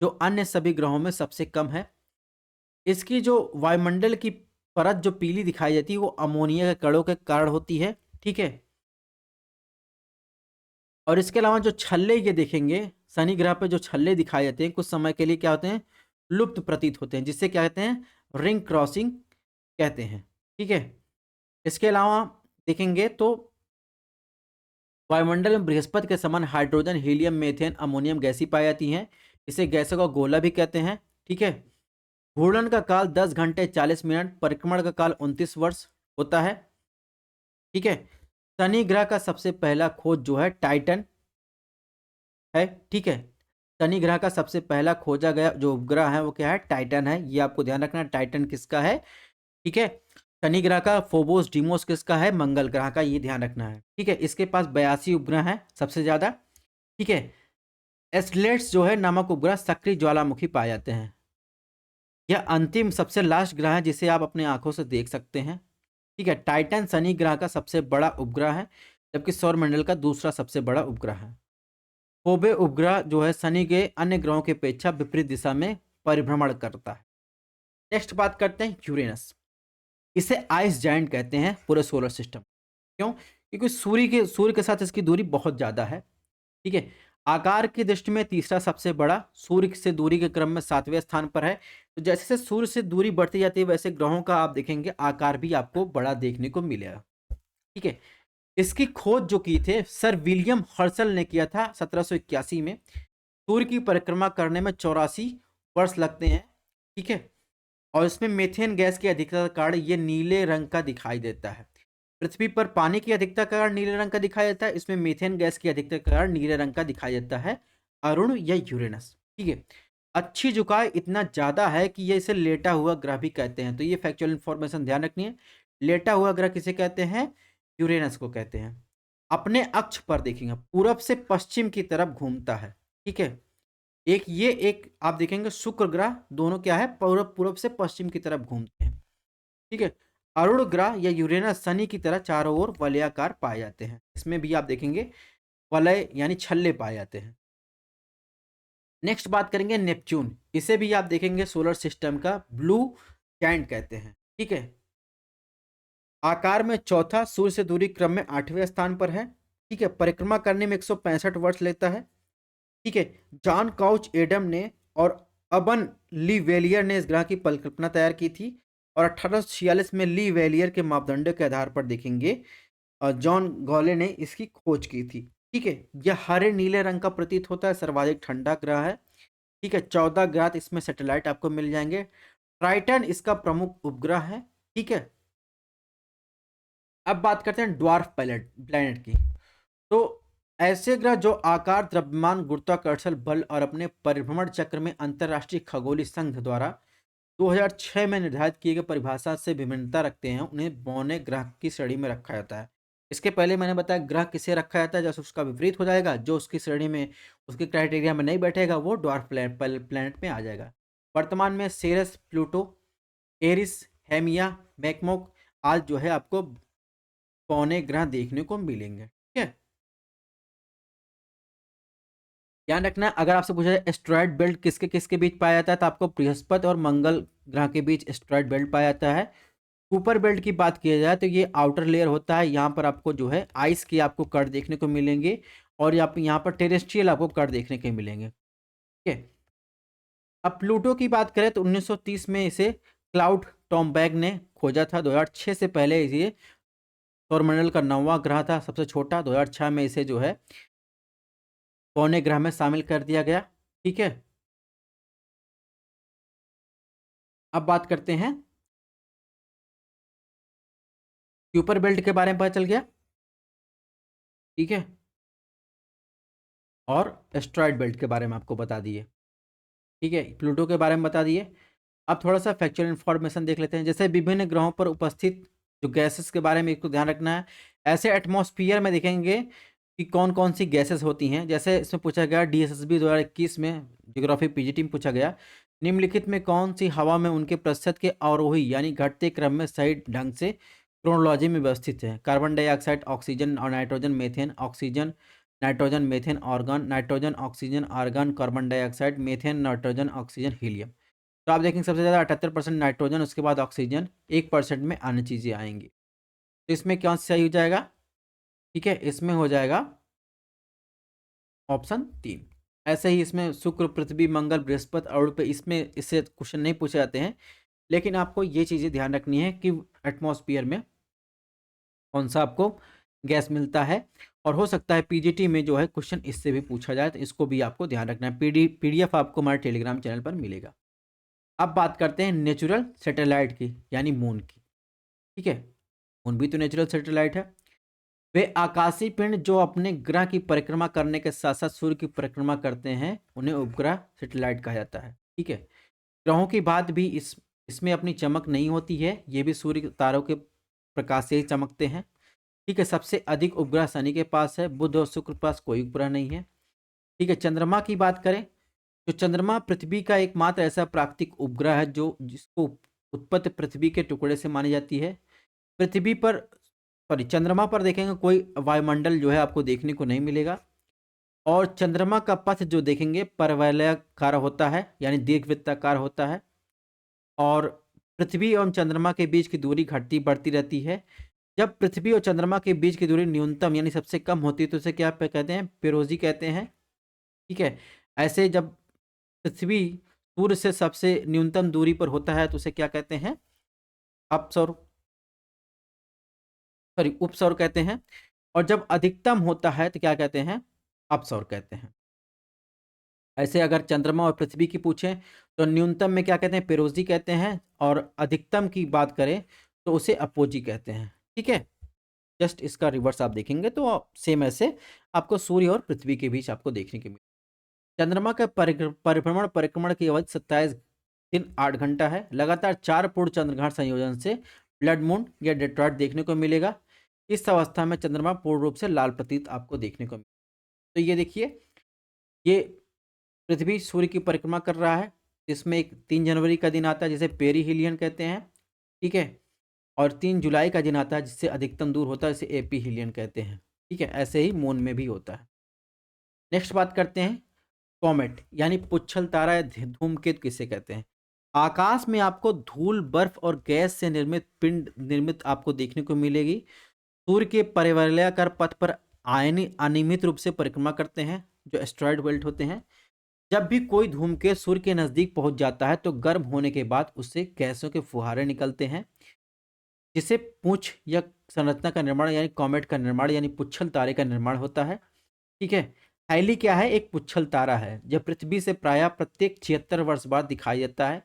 जो अन्य सभी ग्रहों में सबसे कम है। इसकी जो वायुमंडल की परत जो पीली दिखाई देती है वो अमोनिया के कणों के कारण होती है। ठीक है, और इसके अलावा जो छल्ले ये देखेंगे शनि ग्रह पे, जो छल्ले दिखाई देते हैं कुछ समय के लिए क्या होते हैं, लुप्त प्रतीत होते हैं, जिससे क्या कहते हैं, रिंग क्रॉसिंग कहते हैं। ठीक है, इसके अलावा देखेंगे तो वायुमंडल में बृहस्पति के समान हाइड्रोजन, हीलियम, मीथेन, अमोनियम गैसें पाई जाती हैं। इसे गैसों का गोला भी कहते हैं। ठीक है, घूर्णन का काल 10 घंटे 40 मिनट, परिक्रमण का काल 29 वर्ष होता है। ठीक है, शनि ग्रह का सबसे पहला खोज जो है टाइटन है। ठीक है, शनि ग्रह का सबसे पहला खोजा गया जो उपग्रह है वो क्या है, टाइटन है। ये आपको ध्यान रखना है, टाइटन किसका है। ठीक है, शनि ग्रह का फोबोस डीमोस किसका है, मंगल ग्रह का, ये ध्यान रखना है। ठीक है, इसके पास 82 उपग्रह हैं सबसे ज्यादा। ठीक है, एस्लेट्स जो है नामक उपग्रह सक्रिय ज्वालामुखी पाए जाते हैं। यह अंतिम सबसे लास्ट ग्रह है जिसे आप अपने आंखों से देख सकते हैं। ठीक है, टाइटन शनि ग्रह का सबसे बड़ा उपग्रह है, जबकि सौरमंडल का दूसरा सबसे बड़ा उपग्रह है। फोबे उपग्रह जो है शनि के अन्य ग्रहों की अपेक्षा विपरीत दिशा में परिभ्रमण करता है। नेक्स्ट बात करते हैं यूरेनस। इसे आइस जायंट कहते हैं पूरे सोलर सिस्टम। क्यों? क्योंकि सूर्य के साथ इसकी दूरी बहुत ज़्यादा है। ठीक है, आकार की दृष्टि में तीसरा सबसे बड़ा, सूर्य से दूरी के क्रम में 7वें स्थान पर है। तो जैसे जैसे सूर्य से दूरी बढ़ती जाती है वैसे ग्रहों का आप देखेंगे आकार भी आपको बड़ा देखने को मिलेगा। ठीक है, इसकी खोज जो की थे सर विलियम हर्सल ने किया था 1781 में। सूर्य की परिक्रमा करने में 84 वर्ष लगते हैं। ठीक है, और इसमें मीथेन गैस की अधिकता के कारण ये नीले रंग का दिखाई देता है। पृथ्वी पर पानी की अधिकता का कारण नीले रंग का दिखाया जाता है, इसमें मीथेन गैस की अधिकता का कारण नीले रंग का दिखाया जाता है, अरुण या यूरेनस। ठीक है, अच्छी झुकाव इतना ज्यादा है कि ये इसे लेटा हुआ ग्रह भी कहते हैं, तो ये फैक्चुअल इंफॉर्मेशन ध्यान रखनी है। लेटा हुआ ग्रह किसे कहते हैं? यूरेनस को कहते हैं। अपने अक्ष पर देखेंगे पूरब से पश्चिम की तरफ घूमता है। ठीक है, एक आप देखेंगे शुक्र ग्रह दोनों क्या है, पूरब पूरब से पश्चिम की तरफ घूमते हैं। ठीक है, अरुण ग्रह या यूरेनस शनि की तरह चारों ओर वलयाकार पाए जाते हैं, इसमें भी आप देखेंगे वलय यानी छल्ले पाए जाते हैं। नेक्स्ट बात करेंगे नेपच्यून, इसे भी आप देखेंगे सोलर सिस्टम का ब्लू जायंट कहते हैं। ठीक है, आकार में चौथा, सूर्य से दूरी क्रम में 8वें स्थान पर है। ठीक है, परिक्रमा करने में 165 वर्ष लेता है। ठीक है, जॉन काउच एडम ने और अबन ली वेलियर ने इस ग्रह की परिकल्पना तैयार की थी, और 1846 में ली वेलियर के मापदंडों के आधार पर देखेंगे जॉन गॉले ने इसकी खोज की थी। ठीक है, यह हरे नीले रंग का प्रतीत होता है, सर्वाधिक ठंडा ग्रह है। ठीक है, 14 ग्रह इसमें सैटेलाइट आपको मिल जाएंगे। ट्राइटन इसका प्रमुख उपग्रह है। ठीक है, अब बात करते हैं ड्वार्फ प्लैनेट की। तो ऐसे ग्रह जो आकार, द्रव्यमान, गुरुत्वाकर्षण बल और अपने परिभ्रमण चक्र में अंतरराष्ट्रीय खगोलीय संघ द्वारा 2006 में निर्धारित किए गए परिभाषा से भिन्नता रखते हैं, उन्हें बौने ग्रह की श्रेणी में रखा जाता है। इसके पहले मैंने बताया ग्रह किसे रखा जाता है, जैसे उसका विपरीत हो जाएगा, जो उसकी श्रेणी में उसके क्राइटेरिया में नहीं बैठेगा वो ड्वार्फ प्लैनेट में आ जाएगा। वर्तमान में सेरस, प्लूटो, एरिस, हेमिया, मैकमोक आज जो है आपको पौने ग्रह देखने को मिलेंगे। ठीक है, ध्यान रखना अगर आपसे पूछा जाए एस्ट्रॉयड बेल्ट किसके किसके बीच पाया जाता है, तो आपको बृहस्पति और मंगल ग्रह के बीच एस्ट्रॉयड बेल्ट पाया जाता है। ऊपर बेल्ट की बात की जाए तो ये आउटर लेयर होता है, यहाँ पर आपको जो है आइस के आपको कट देखने को मिलेंगे, और यहाँ पर टेरेस्ट्रियल आपको कट देखने के मिलेंगे। ठीक है, अब प्लूटो की बात करें तो 1930 में इसे क्लाउड टॉमबैग ने खोजा था। 2006 से पहले ये सौरमंडल का 9वां ग्रह था, सबसे छोटा। 2006 में इसे जो है पौने ग्रह में शामिल कर दिया गया। ठीक है, अब बात करते हैं क्यूपर बेल्ट के बारे में, पता चल गया। ठीक है, और एस्ट्रॉयड बेल्ट के बारे में आपको बता दिए। ठीक है, प्लूटो के बारे में बता दिए। अब थोड़ा सा फैक्चुअल इन्फॉर्मेशन देख लेते हैं, जैसे विभिन्न ग्रहों पर उपस्थित जो गैसेस के बारे में एक तो ध्यान रखना है। ऐसे एटमॉस्फियर में देखेंगे कि कौन कौन सी गैसेस होती हैं, जैसे इसमें पूछा गया DSSB 2021 में ज्योग्राफी PGT में पूछा गया, निम्नलिखित में कौन सी हवा में उनके प्रतिशत के अवरोही यानी घटते क्रम में सही ढंग से क्रोनोलॉजी में व्यवस्थित है? कार्बन डाइऑक्साइड, ऑक्सीजन और nitrogen, methane, oxygen, nitrogen, methane, argon, nitrogen, oxygen, argon, carbon dioxide, methane, nitrogen, oxygen, helium. तो आप देखेंगे सबसे ज़्यादा 78% नाइट्रोजन, उसके बाद ऑक्सीजन, 1% में अन्य चीज़ें आएंगी। तो इसमें क्या सही हो जाएगा? ठीक है, इसमें हो जाएगा ऑप्शन 3। ऐसे ही इसमें शुक्र, पृथ्वी, मंगल, बृहस्पति और पे इसमें इससे क्वेश्चन नहीं पूछे जाते हैं, लेकिन आपको ये चीज़ें ध्यान रखनी है कि एटमॉस्फेयर में कौन सा आपको गैस मिलता है, और हो सकता है PGT में जो है क्वेश्चन इससे भी पूछा जाए, तो इसको भी आपको ध्यान रखना है। PDF आपको हमारे टेलीग्राम चैनल पर मिलेगा। अब बात करते हैं नेचुरल सैटेलाइट की, यानी मून की। ठीक है, मून भी तो नेचुरल सैटेलाइट है। वे आकाशीय पिंड जो अपने ग्रह की परिक्रमा करने के साथ साथ सूर्य की परिक्रमा करते हैं, उन्हें उपग्रह सैटेलाइट कहा जाता है। ठीक है, ग्रहों की बात भी इसमें अपनी चमक नहीं होती है, ये भी सूर्य तारों के प्रकाश से ही चमकते हैं। ठीक है, सबसे अधिक उपग्रह शनि के पास है, बुध और शुक्र के पास कोई उपग्रह नहीं है। ठीक है, चंद्रमा की बात करें तो चंद्रमा पृथ्वी का एकमात्र ऐसा प्राकृतिक उपग्रह है जो जिसको उत्पत्ति पृथ्वी के टुकड़े से मानी जाती है। पृथ्वी पर सॉरी चंद्रमा पर देखेंगे कोई वायुमंडल जो है आपको देखने को नहीं मिलेगा, और चंद्रमा का पथ जो देखेंगे परवलयाकार होता है, यानी दीर्घवृत्ताकार होता है, और पृथ्वी एवं चंद्रमा के बीच की दूरी घटती बढ़ती रहती है। जब पृथ्वी और चंद्रमा के बीच की दूरी न्यूनतम यानी सबसे कम होती है तो उसे क्या कहते हैं? पेरोजी कहते हैं। ठीक है, ऐसे जब पृथ्वी सूर्य से सबसे न्यूनतम दूरी पर होता है तो उसे क्या कहते हैं? अपसौर सॉरी उपसौर कहते हैं, और जब अधिकतम होता है तो क्या कहते हैं? अपसौर कहते हैं। ऐसे अगर चंद्रमा और पृथ्वी की पूछें तो न्यूनतम में क्या कहते हैं? पेरोजी कहते हैं, और अधिकतम की बात करें तो उसे अपोजी कहते हैं। ठीक है, जस्ट इसका रिवर्स आप देखेंगे तो सेम ऐसे आपको सूर्य और पृथ्वी के बीच आपको देखने को मिले। चंद्रमा का परिक्रमण की अवधि 27 दिन 8 घंटा है। लगातार 4 पूर्ण चंद्रग्रहण संयोजन से ब्लड मून या डेट्रॉइड देखने को मिलेगा। इस अवस्था में चंद्रमा पूर्ण रूप से लाल प्रतीत आपको देखने को मिलेगा। तो ये देखिए, ये पृथ्वी सूर्य की परिक्रमा कर रहा है। इसमें एक 3 जनवरी का दिन आता है जिसे पेरीहिलियन कहते हैं, ठीक है, और 3 जुलाई का दिन आता है जिससे अधिकतम दूर होता है, इसे एपीहिलियन कहते हैं, ठीक है। ऐसे ही मून में भी होता है। नेक्स्ट बात करते हैं कॉमेट यानी पुच्छल तारा या धूमकेतु किसे कहते हैं। आकाश में आपको धूल, बर्फ और गैस से निर्मित पिंड निर्मित आपको देखने को मिलेगी। सूर्य के परिवलयाकार पथ पर अनियमित रूप से परिक्रमा करते हैं, जो एस्ट्रॉयड बेल्ट होते हैं। जब भी कोई धूमकेतु सूर्य के नजदीक पहुंच जाता है तो गर्म होने के बाद उससे गैसों के फुहारे निकलते हैं, जिससे पूंछ या संरचना का निर्माण यानी कॉमेट का निर्माण यानी पुच्छल तारे का निर्माण होता है, ठीक है। हाइली क्या है? एक पुच्छल तारा है जो पृथ्वी से प्रायः प्रत्येक 76 वर्ष बाद दिखाई देता है,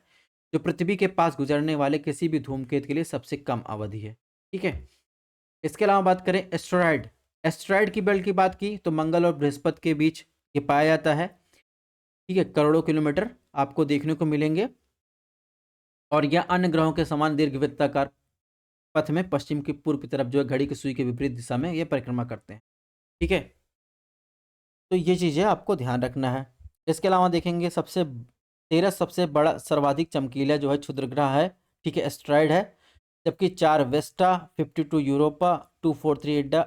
जो पृथ्वी के पास गुजरने वाले किसी भी धूमकेतु के लिए सबसे कम अवधि है, ठीक है। इसके अलावा बात करें एस्ट्रॉयड, एस्ट्रॉयड की बेल्ट की बात की तो मंगल और बृहस्पति के बीच ये पाया जाता है, ठीक है। करोड़ों किलोमीटर आपको देखने को मिलेंगे और यह अन्य ग्रहों के समान दीर्घवृत्ताकार पथ में पश्चिम की पूर्व की तरफ जो है घड़ी की सुई के विपरीत दिशा में ये परिक्रमा करते हैं, ठीक है। तो ये चीज़ें आपको ध्यान रखना है। इसके अलावा देखेंगे सबसे बड़ा सर्वाधिक चमकीला जो है क्षुद्र ग्रह है, ठीक है, एस्ट्रॉयड है। जबकि 4 वेस्टा, 52 यूरोपा, 243 एडा,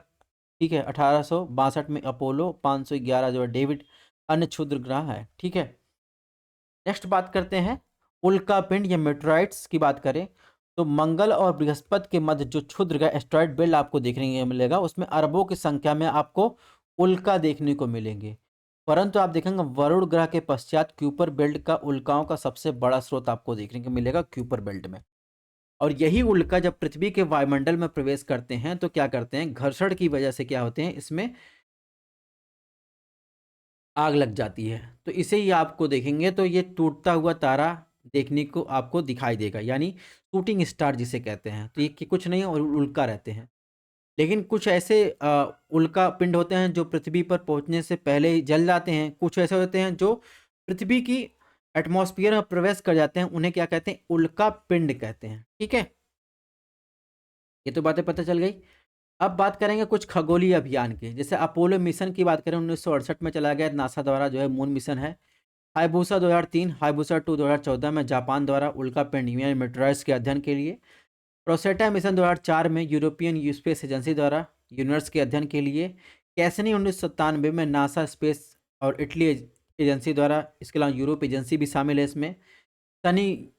ठीक है, 1862 में अपोलो, 511 जो है डेविड, अन्य क्षुद्र ग्रह है, ठीक है। नेक्स्ट बात करते हैं उल्का पिंड या मेटेराइट्स की बात करें तो मंगल और बृहस्पति के मध्य जो क्षुद्र ग्रह एस्ट्रॉयड बेल्ट आपको देखने को मिलेगा, उसमें अरबों की संख्या में आपको उल्का देखने को मिलेंगे। परंतु आप देखेंगे वरुण ग्रह के पश्चात क्यूपर बेल्ट का उल्काओं का सबसे बड़ा स्रोत आपको देखने को मिलेगा क्यूपर बेल्ट में। और यही उल्का जब पृथ्वी के वायुमंडल में प्रवेश करते हैं तो क्या करते हैं, घर्षण की वजह से क्या होते हैं, इसमें आग लग जाती है। तो इसे ही आपको देखेंगे तो ये टूटता हुआ तारा देखने को आपको दिखाई देगा, यानी शूटिंग स्टार जिसे कहते हैं। तो ये कुछ नहीं और उल्का रहते हैं। लेकिन कुछ ऐसे उल्का पिंड होते हैं जो पृथ्वी पर पहुंचने से पहले ही जल जाते हैं। कुछ ऐसे होते हैं जो पृथ्वी की एटमॉस्फेयर में प्रवेश कर जाते हैं, उन्हें क्या कहते हैं, उल्का पिंड कहते हैं, ठीक है। ये तो बातें पता चल गई। अब बात करेंगे कुछ खगोलीय अभियान की। जैसे अपोलो मिशन की बात करें 1968 में चला गया नासा द्वारा जो है मून मिशन है। हाइबूसा 2003, हाइबूसा 2 2014 में जापान द्वारा उल्का पिंड यानी मेटेरॉइड्स के अध्ययन के लिए। प्रोसेटा मिशन 2004 में यूरोपियन स्पेस एजेंसी द्वारा यूनिवर्स के अध्ययन के लिए। कैसनी 1997 में नासा स्पेस और इटली एजेंसी द्वारा, इसके अलावा यूरोप एजेंसी भी शामिल है इसमें, शनि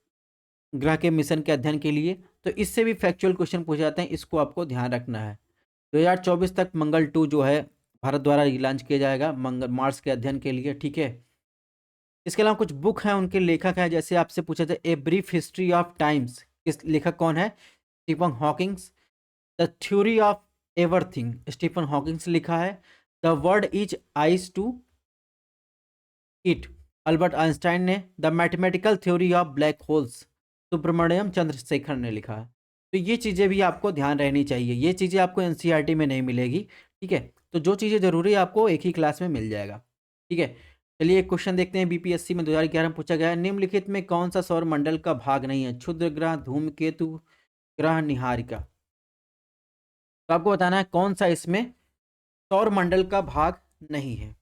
ग्रह के मिशन के अध्ययन के लिए। तो इससे भी फैक्चुअल क्वेश्चन पूछे जाते हैं, इसको आपको ध्यान रखना है। 2024 तक मंगल 2 जो है भारत द्वारा लॉन्च किया जाएगा मंगल मार्स के अध्ययन के लिए, ठीक है। इसके अलावा कुछ बुक हैं, उनके लेखक हैं। जैसे आपसे पूछा था a brief history of times, इस लेखक कौन है, Stephen Hawkings. The theory of everything, Stephen Hawkings लिखा है। The world is eyes to it, Albert Einstein ने। The mathematical theory of black holes, Subrahmanyan Chandrasekhar ने लिखा है। तो ये चीज़ें भी आपको ध्यान रहनी चाहिए, ये चीज़ें आपको एनसीईआरटी में नहीं मिलेगी, ठीक है। तो जो चीज़ें जरूरी है आपको एक ही क्लास में मिल जाएगा, ठीक है। चलिए एक क्वेश्चन देखते हैं, बीपीएससी में 2011 में पूछा गया है, निम्नलिखित में कौन सा सौर मंडल का भाग नहीं है, क्षुद्र ग्रह, धूमकेतु ग्रह, निहारिका। तो आपको बताना है कौन सा इसमें सौर मंडल का भाग नहीं है।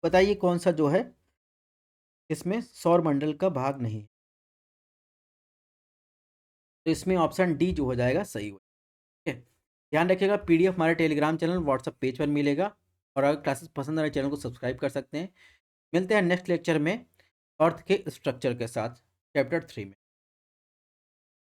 बताइए कौन सा जो है इसमें सौर मंडल का भाग नहीं है। तो इसमें ऑप्शन डी जो हो जाएगा सही हो, ठीक है। ध्यान रखिएगा पीडीएफ हमारे टेलीग्राम चैनल व्हाट्सएप पेज पर मिलेगा। और अगर क्लासेस पसंद आ रहे चैनल को सब्सक्राइब कर सकते हैं। मिलते हैं नेक्स्ट लेक्चर में अर्थ के स्ट्रक्चर के साथ, चैप्टर 3 में।